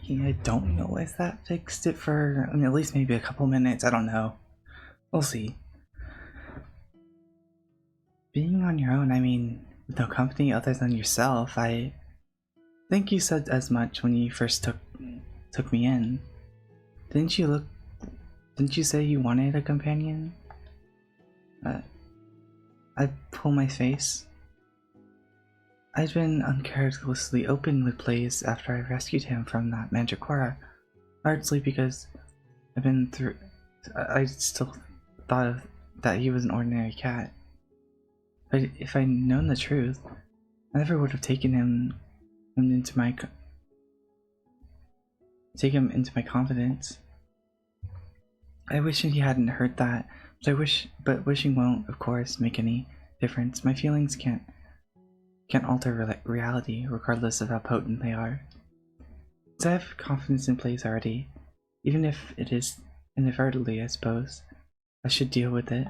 Yeah, I don't know if that fixed it for, I mean, at least maybe a couple minutes, I don't know. We'll see. Being on your own, I mean, with no company other than yourself, I think you said as much when you first took me in. Didn't you say you wanted a companion? I pull my face. I'd been uncharacteristically open with Blaze after I rescued him from that Mandragora, largely because I still thought that he was an ordinary cat. But if I'd known the truth, I never would have taken him into my confidence. I wish he hadn't heard that, but wishing won't, of course, make any difference. My feelings can't alter reality, regardless of how potent they are. So I have confidence in place already, even if it is inadvertently, I suppose. I should deal with it.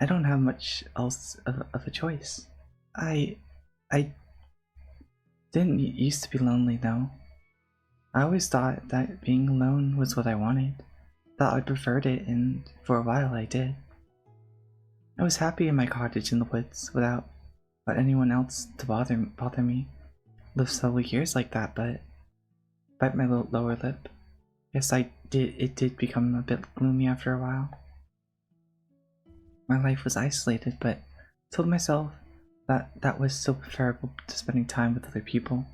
I don't have much else of a choice. I didn't used to be lonely, though. I always thought that being alone was what I wanted. Thought I preferred it, and for a while I did. I was happy in my cottage in the woods without anyone else to bother me. Lived several years like that, but bite my lower lip. Yes, it did become a bit gloomy after a while. My life was isolated, but told myself that was still preferable to spending time with other people.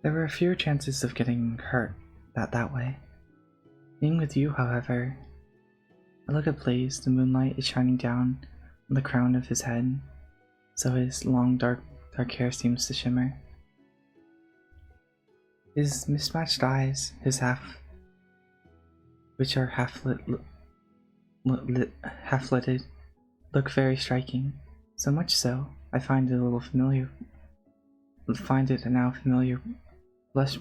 There were fewer chances of getting hurt that way. Being with you, however, I look at Blaze. The moonlight is shining down on the crown of his head. so his long dark hair seems to shimmer. His mismatched eyes, which are half lidded, look very striking. So much so, I find it a now familiar blush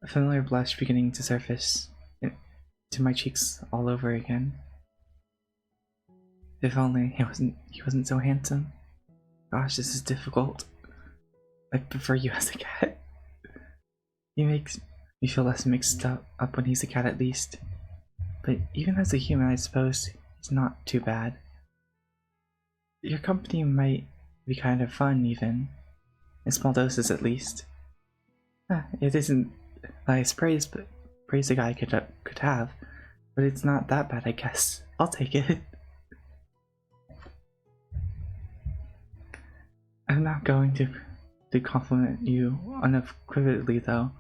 a familiar blush beginning to surface to my cheeks all over again. If only he wasn't so handsome. Gosh, this is difficult. I prefer you as a cat. He makes me feel less mixed up when he's a cat at least. But even as a human, I suppose he's not too bad. Your company might be kind of fun, even. In small doses, at least. It isn't the highest praise a guy could have, but it's not that bad, I guess. I'll take it. I'm not going to compliment you unequivocally, though.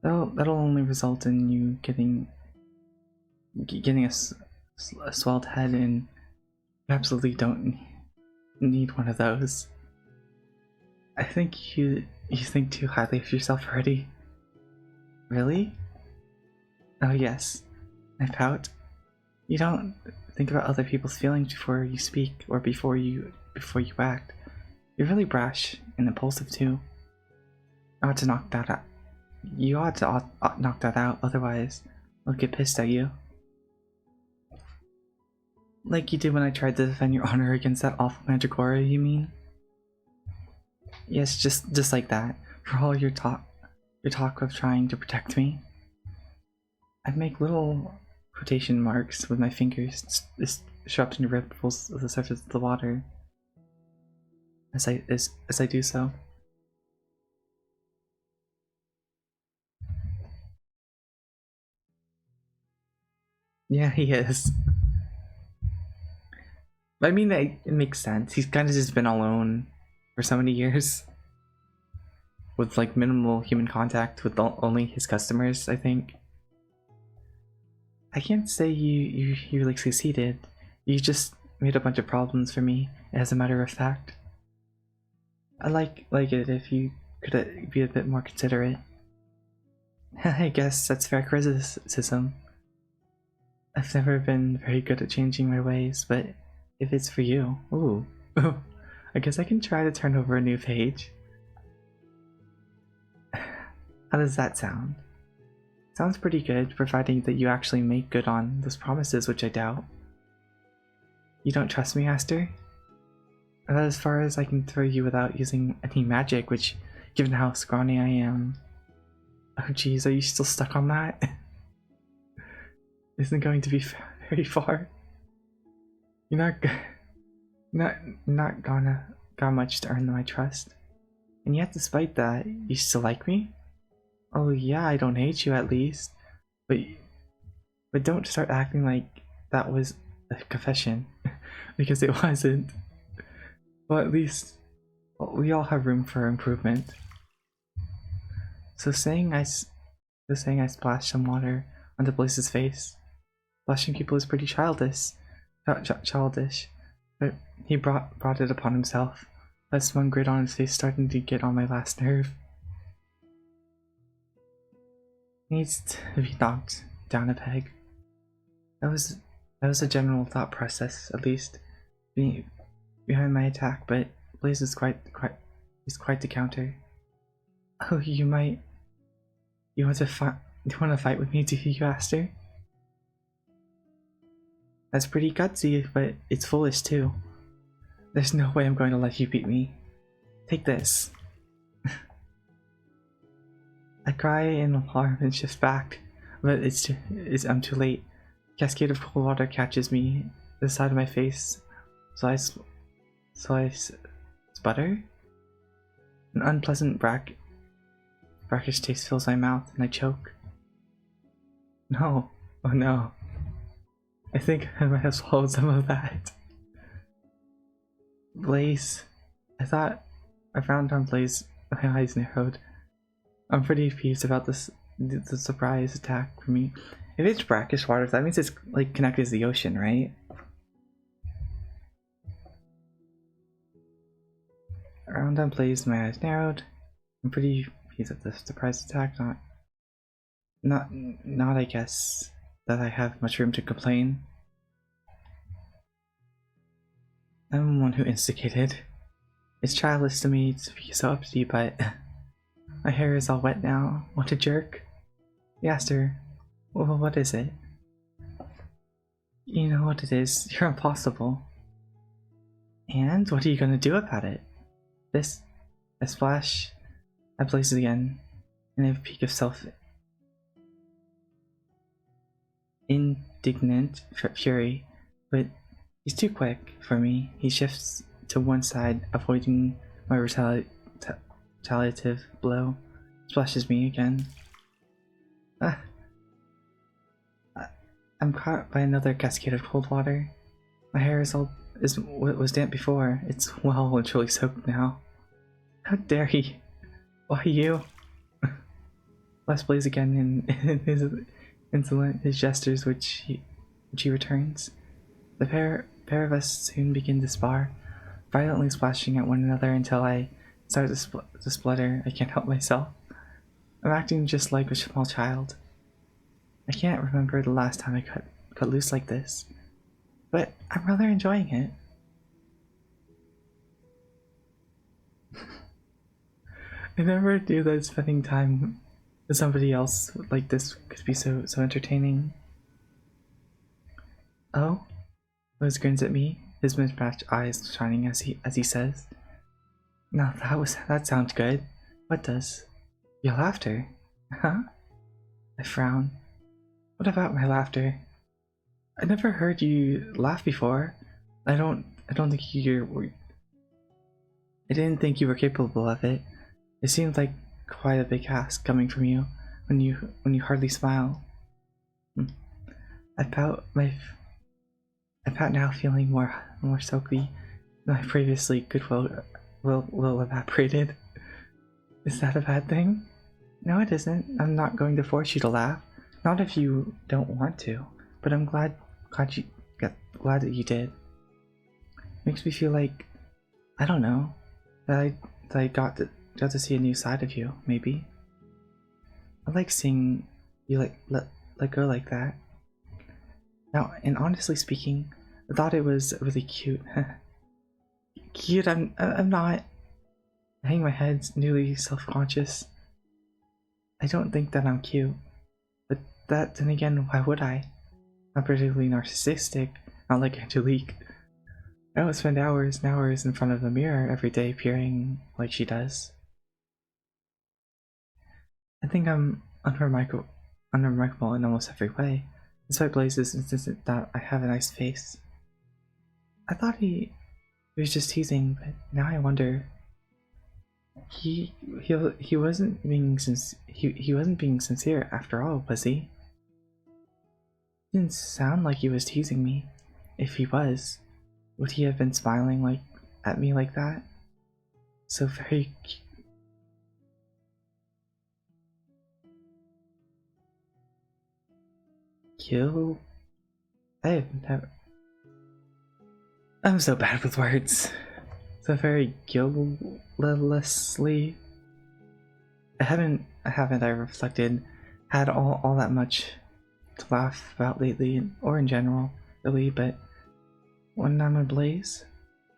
That'll only result in you getting a swelled head, and you absolutely don't need one of those. I think you think too highly of yourself already. Really? Oh yes. I pout. You don't think about other people's feelings before you speak or before you act. You're really brash and impulsive too. You ought to knock that out, otherwise I'll get pissed at you. Like you did when I tried to defend your honor against that awful Mandragora, you mean? Yes, just like that. For all your talk of trying to protect me. I'd make little quotation marks with my fingers shoved into ripples of the surface of the water as I do so. Yeah, he is. I mean, it makes sense. He's kind of just been alone for so many years, with like minimal human contact with only his customers, I think. I can't say you like succeeded. You just made a bunch of problems for me, as a matter of fact. I like it if you could be a bit more considerate. I guess that's fair criticism. I've never been very good at changing my ways, but if it's for you, ooh, I guess I can try to turn over a new page. How does that sound? Sounds pretty good, providing that you actually make good on those promises, which I doubt. You don't trust me, Aster? About as far as I can throw you without using any magic, which, given how scrawny I am... Oh jeez, are you still stuck on that? Isn't going to be very far. You're not got much to earn my trust. And yet, despite that, you still like me? Oh yeah, I don't hate you at least. But don't start acting like that was a confession. Because it wasn't. Well, at least we all have room for improvement. So saying I splashed some water onto Blaze's face. Blushing people is pretty childish, but he brought it upon himself. That smug grin on his face starting to get on my last nerve. He needs to be knocked down a peg. That was a general thought process, at least, behind my attack. But Blaze is quite the counter. Oh, you want to fight with me? Do you, Aster? That's pretty gutsy, but it's foolish too. There's no way I'm going to let you beat me. Take this. I cry in alarm and shift back, but I'm too late. A cascade of cold water catches me the side of my face, so I sputter. An unpleasant brackish taste fills my mouth, and I choke. No, oh no. I think I might have swallowed some of that. Blaze. I thought I found on Blaze. My eyes narrowed. I'm pretty peeved about the surprise attack for me. If it's brackish water, that means it's like connected to the ocean, right? Countdown plays, my eyes narrowed. I'm pretty pleased at the surprise attack, not I guess that I have much room to complain. I'm the one who instigated. It's childish to me to be so uppity, but my hair is all wet now. What a jerk. He asked her, well, what is it? You know what it is, you're impossible. And what are you gonna do about it? This, a splash, I blazed again, in a peak of indignant fury, but he's too quick for me. He shifts to one side, avoiding my retaliative blow, splashes me again. I'm caught by another cascade of cold water. My hair was damp before. It's well and truly soaked now. How dare he? Why you? Let's blaze again in his insolent gestures, which he returns. The pair of us soon begin to spar, violently splashing at one another until I start to splutter. I can't help myself. I'm acting just like a small child. I can't remember the last time I cut loose like this, but I'm rather enjoying it. I never knew that spending time with somebody else like this could be so entertaining. Oh? Rose grins at me, his mismatched eyes shining as he says, "Now that sounds good. What does? Your laughter? Huh?" I frown. What about my laughter? I never heard you laugh before. I didn't think you were capable of it. It seemed like quite a big ask coming from you when you hardly smile. I pout now, feeling more sulky than my previously goodwill will evaporated. Is that a bad thing? No, it isn't. I'm not going to force you to laugh. Not if you don't want to. But I'm glad that you did. Makes me feel like, I don't know, that I got to see a new side of you. Maybe. I like seeing you let go like that. Now, and honestly speaking, I thought it was really cute. Cute? I'm not. I hang my head, newly self-conscious. I don't think that I'm cute. But then again, why would I? Not particularly narcissistic, not like Angelique. I don't spend hours and hours in front of the mirror every day appearing like she does. I think I'm unremarkable in almost every way. Despite Blaze's insistent that I have a nice face. I thought he was just teasing, but now I wonder. He wasn't being sincere after all, was he? Didn't sound like he was teasing me. If he was, would he have been smiling at me like that? So very kill. I'm so bad with words. So very guilelessly. I haven't reflected had all that much to laugh about lately, or in general, really, but when I'm ablaze,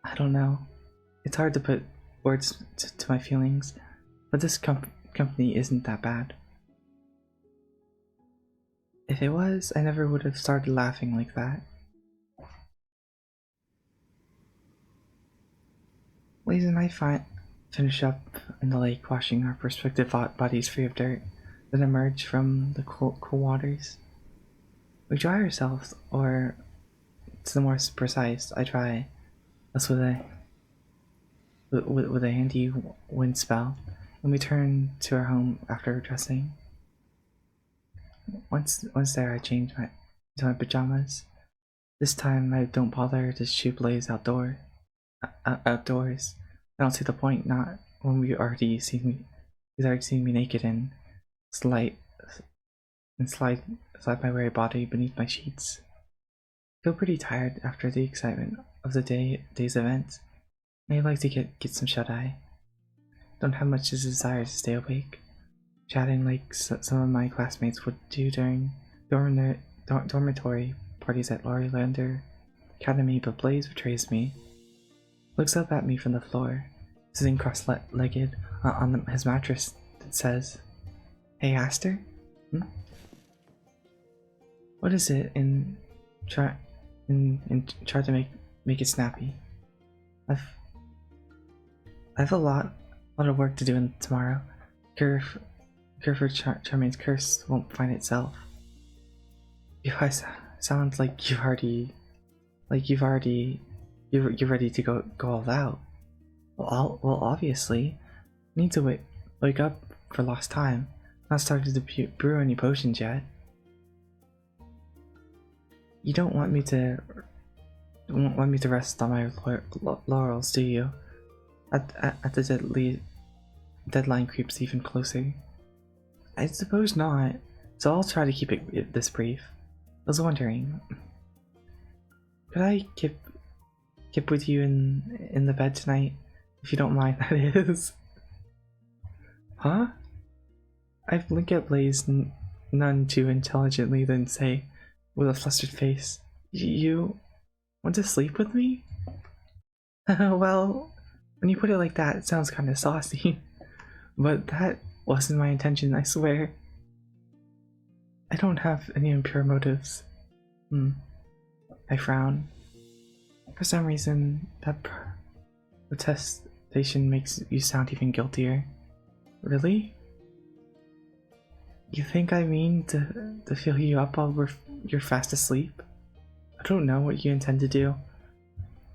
I don't know. It's hard to put words to my feelings, but this company isn't that bad. If it was, I never would have started laughing like that. Blaze and I finish up in the lake, washing our respective bodies free of dirt, then emerge from the cool waters. We dry ourselves, or to the more precise, I dry us with a handy wind spell, and we turn to our home after dressing. Once there, I change into my pajamas. This time, I don't bother to shoot Blaze outdoors. I don't see the point. Not when he's already seen me naked and slide my weary body beneath my sheets. I feel pretty tired after the excitement of the day's event. I'd like to get some shut eye. don't have much desire to stay awake, chatting like some of my classmates would do during dormitory parties at Laurelander Academy, but Blaze betrays me. Looks up at me from the floor, sitting cross-legged on his mattress, that says, "Hey, Aster? What is it?" And try to make it snappy. I've a lot of work to do tomorrow. Cure for Charmaine's curse won't find itself. You guys sound like you're ready to go all out. Well, obviously, need to wake up for lost time. Not started to brew any potions yet. You don't want me to rest on my laurels, do you? At the deadline creeps even closer. I suppose not. So I'll try to keep this brief. I was wondering, could I keep with you in the bed tonight, if you don't mind? That is. Huh? I blink at Blaze none too intelligently, then say, with a flustered face, "You want to sleep with me?" Well, when you put it like that, it sounds kind of saucy. But that wasn't my intention, I swear. I don't have any impure motives. I frown. For some reason, that protestation makes you sound even guiltier. Really? You think I mean to fill you up while you're fast asleep? I don't know what you intend to do.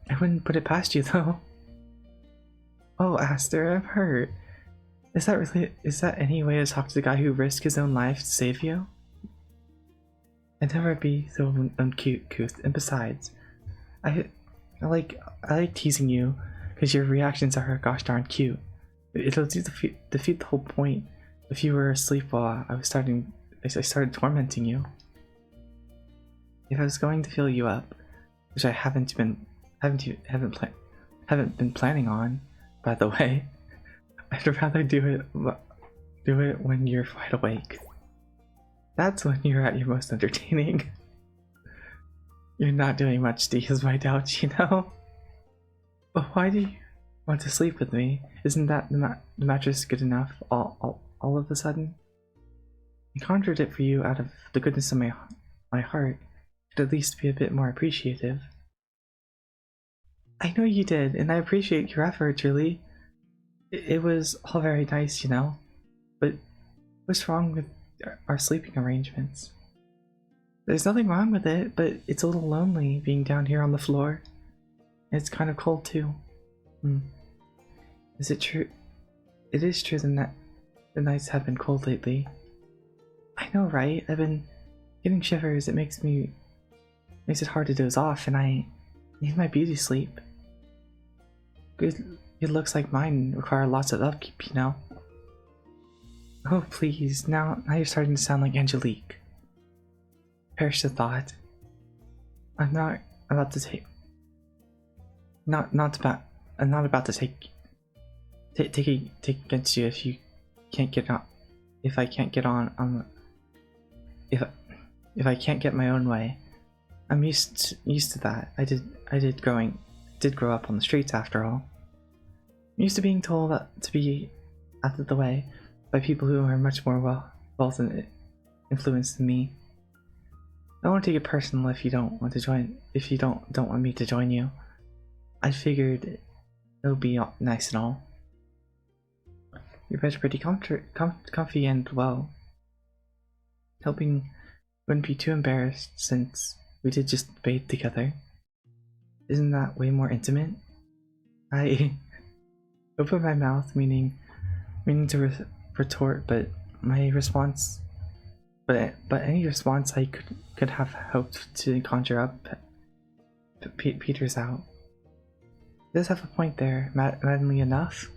I wouldn't put it past you, though. Oh, Aster, I'm hurt. Is that any way to talk to the guy who risked his own life to save you? I'd never be so uncouth, and besides, I like teasing you because your reactions are gosh darn cute. It'll defeat the whole point if you were asleep while I started tormenting you. If I was going to fill you up, which I haven't been planning on, by the way, I'd rather do it when you're wide awake. That's when you're at your most entertaining. You're not doing much to ease my doubts, you know? But why do you want to sleep with me? Isn't that the mattress good enough all of a sudden? I conjured it for you out of the goodness of my heart. Could at least be a bit more appreciative. I know you did, and I appreciate your effort, really. It was all very nice, you know? But what's wrong with our sleeping arrangements? There's nothing wrong with it, but it's a little lonely being down here on the floor. And it's kind of cold too. Is it true? It is true that the nights have been cold lately. I know, right? I've been getting shivers. It makes it hard to doze off, and I need my beauty sleep. Good looks like mine require lots of upkeep, you know? Oh please, now you're starting to sound like Angelique. Perish the thought. I'm not about to take against you if you can't get on. If I can't get on if I can't get my own way. I'm used to that. I did grow up on the streets after all. I'm used to being told to be out of the way by people who are much more wealth and influence than me. I won't take it personal if you don't want to join. If you don't want me to join you, I figured it would be nice and all. Your bed's pretty comfy and well. Hoping wouldn't be too embarrassed since we did just bathe together. Isn't that way more intimate? I opened my mouth, meaning to retort, but my response, but any response I could have hoped to conjure up peters out. It does have a point there, maddeningly enough.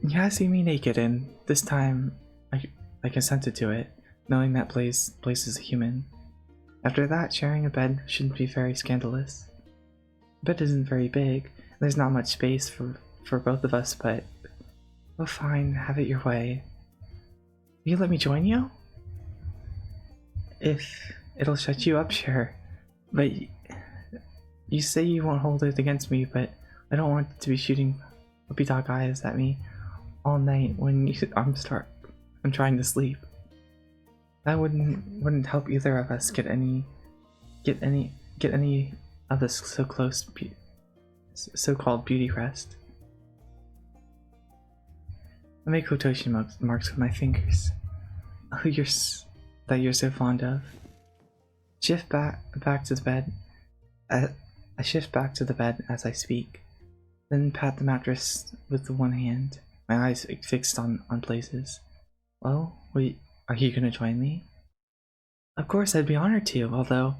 You have seen me naked, and this time I consented to it, knowing that Blaze is a human. After that, sharing a bed shouldn't be very scandalous. The bed isn't very big, and there's not much space for for both of us, but oh fine, have it your way. Will you let me join you? If it'll shut you up, sure. But you say you won't hold it against me, but I don't want to be shooting puppy dog eyes at me all night when I'm trying to sleep. That wouldn't help either of us get any of this so-called beauty rest. I make quotation marks with my fingers. Oh, that you're so fond of. Shift back to the bed. I shift back to the bed as I speak, then pat the mattress with the one hand, my eyes fixed on places. Well, are you gonna join me? Of course, I'd be honored to, although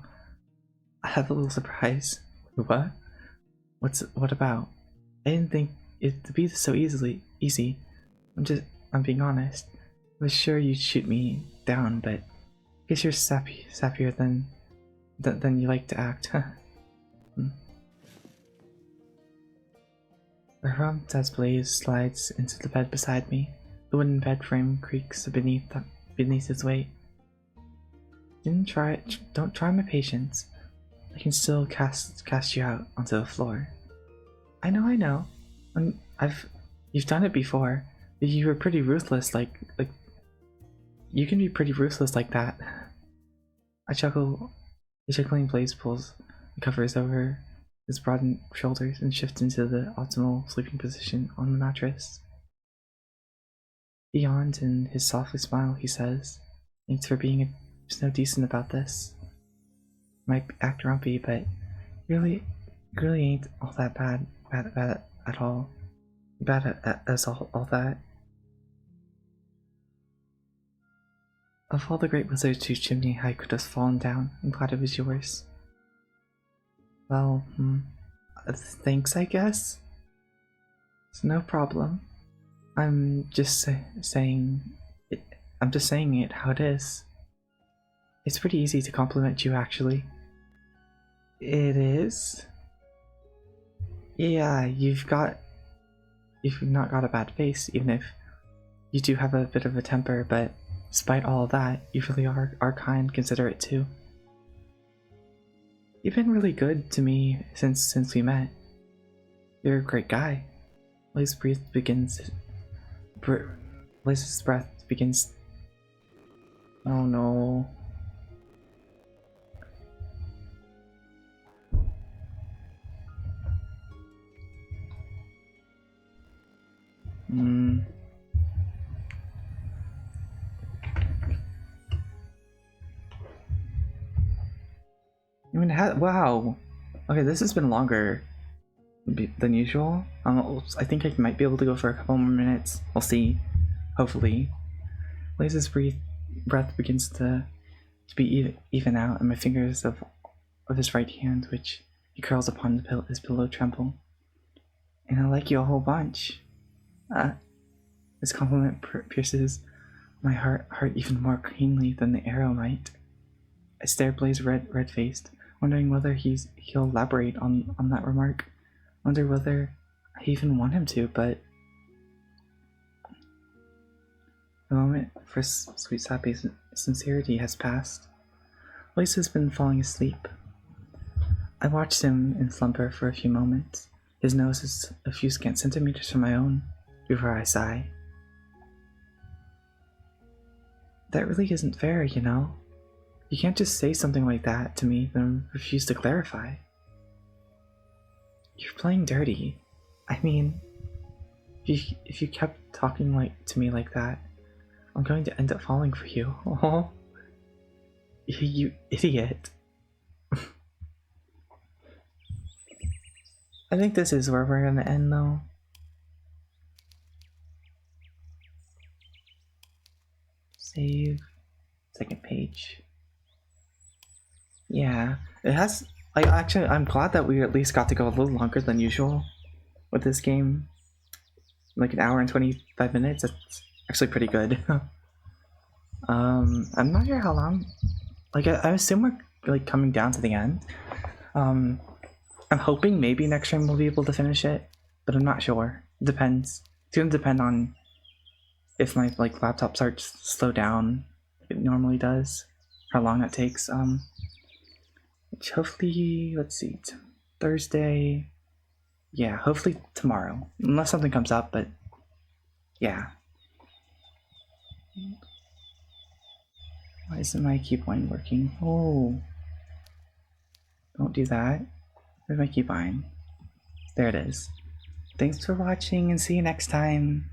I have a little surprise. What? What about? I didn't think it to be so easy. I'm being honest. I was sure you'd shoot me down, but I guess you're sappier than you like to act, huh? The rump as Blaze slides into the bed beside me. The wooden bed frame creaks beneath his weight. Don't try my patience. I can still cast you out onto the floor. I know. You've done it before. You were pretty ruthless, like you can be pretty ruthless like that. I chuckle. The chuckling Blaze pulls the covers over his broadened shoulders and shifts into the optimal sleeping position on the mattress. Beyond in his softly smile, he says, "Thanks for being so decent about this. Might act grumpy, but really ain't all that bad at all. Bad as all that. Of all the great wizards whose chimney I could have fallen down, I'm glad it was yours." Well, thanks, I guess. It's no problem. I'm just saying it how it is. It's pretty easy to compliment you, actually. It is? Yeah, you've not got a bad face, even if you do have a bit of a temper, but despite all of that, you really are kind, considerate too. You've been really good to me since we met. You're a great guy. Blaze's breath begins. Oh no. I mean, wow. Okay, this has been longer than usual. I think I might be able to go for a couple more minutes. We'll see. Hopefully. Blaze's breath begins to be even out, and my fingers of his right hand, which he curls upon his pillow, tremble. And I like you a whole bunch. This compliment pierces my heart even more keenly than the arrow might. I stare Blaze red-faced, wondering whether he'll elaborate on that remark. Wonder whether I even want him to, but the moment for sweet sappy sincerity has passed. Blaze has been falling asleep. I watched him in slumber for a few moments. His nose is a few scant centimeters from my own, before I sigh. That really isn't fair, you know? You can't just say something like that to me, then refuse to clarify. You're playing dirty. I mean, if you kept talking to me like that, I'm going to end up falling for you. Oh, you idiot. I think this is where we're gonna end, though. Save. Second page. Yeah, it has. Actually, I'm glad that we at least got to go a little longer than usual with this game. Like an hour and 25 minutes. That's actually pretty good. I'm not sure how long. Like, I assume we're like coming down to the end. I'm hoping maybe next time we'll be able to finish it, but I'm not sure. Depends. It's gonna depend on if my like laptop starts to slow down like it normally does, how long that takes. Which hopefully, let's see, Thursday. Yeah, hopefully tomorrow, unless something comes up. But yeah, why isn't my keybind working? Oh, don't do that. Where's my keybind? There it is. Thanks for watching and see you next time.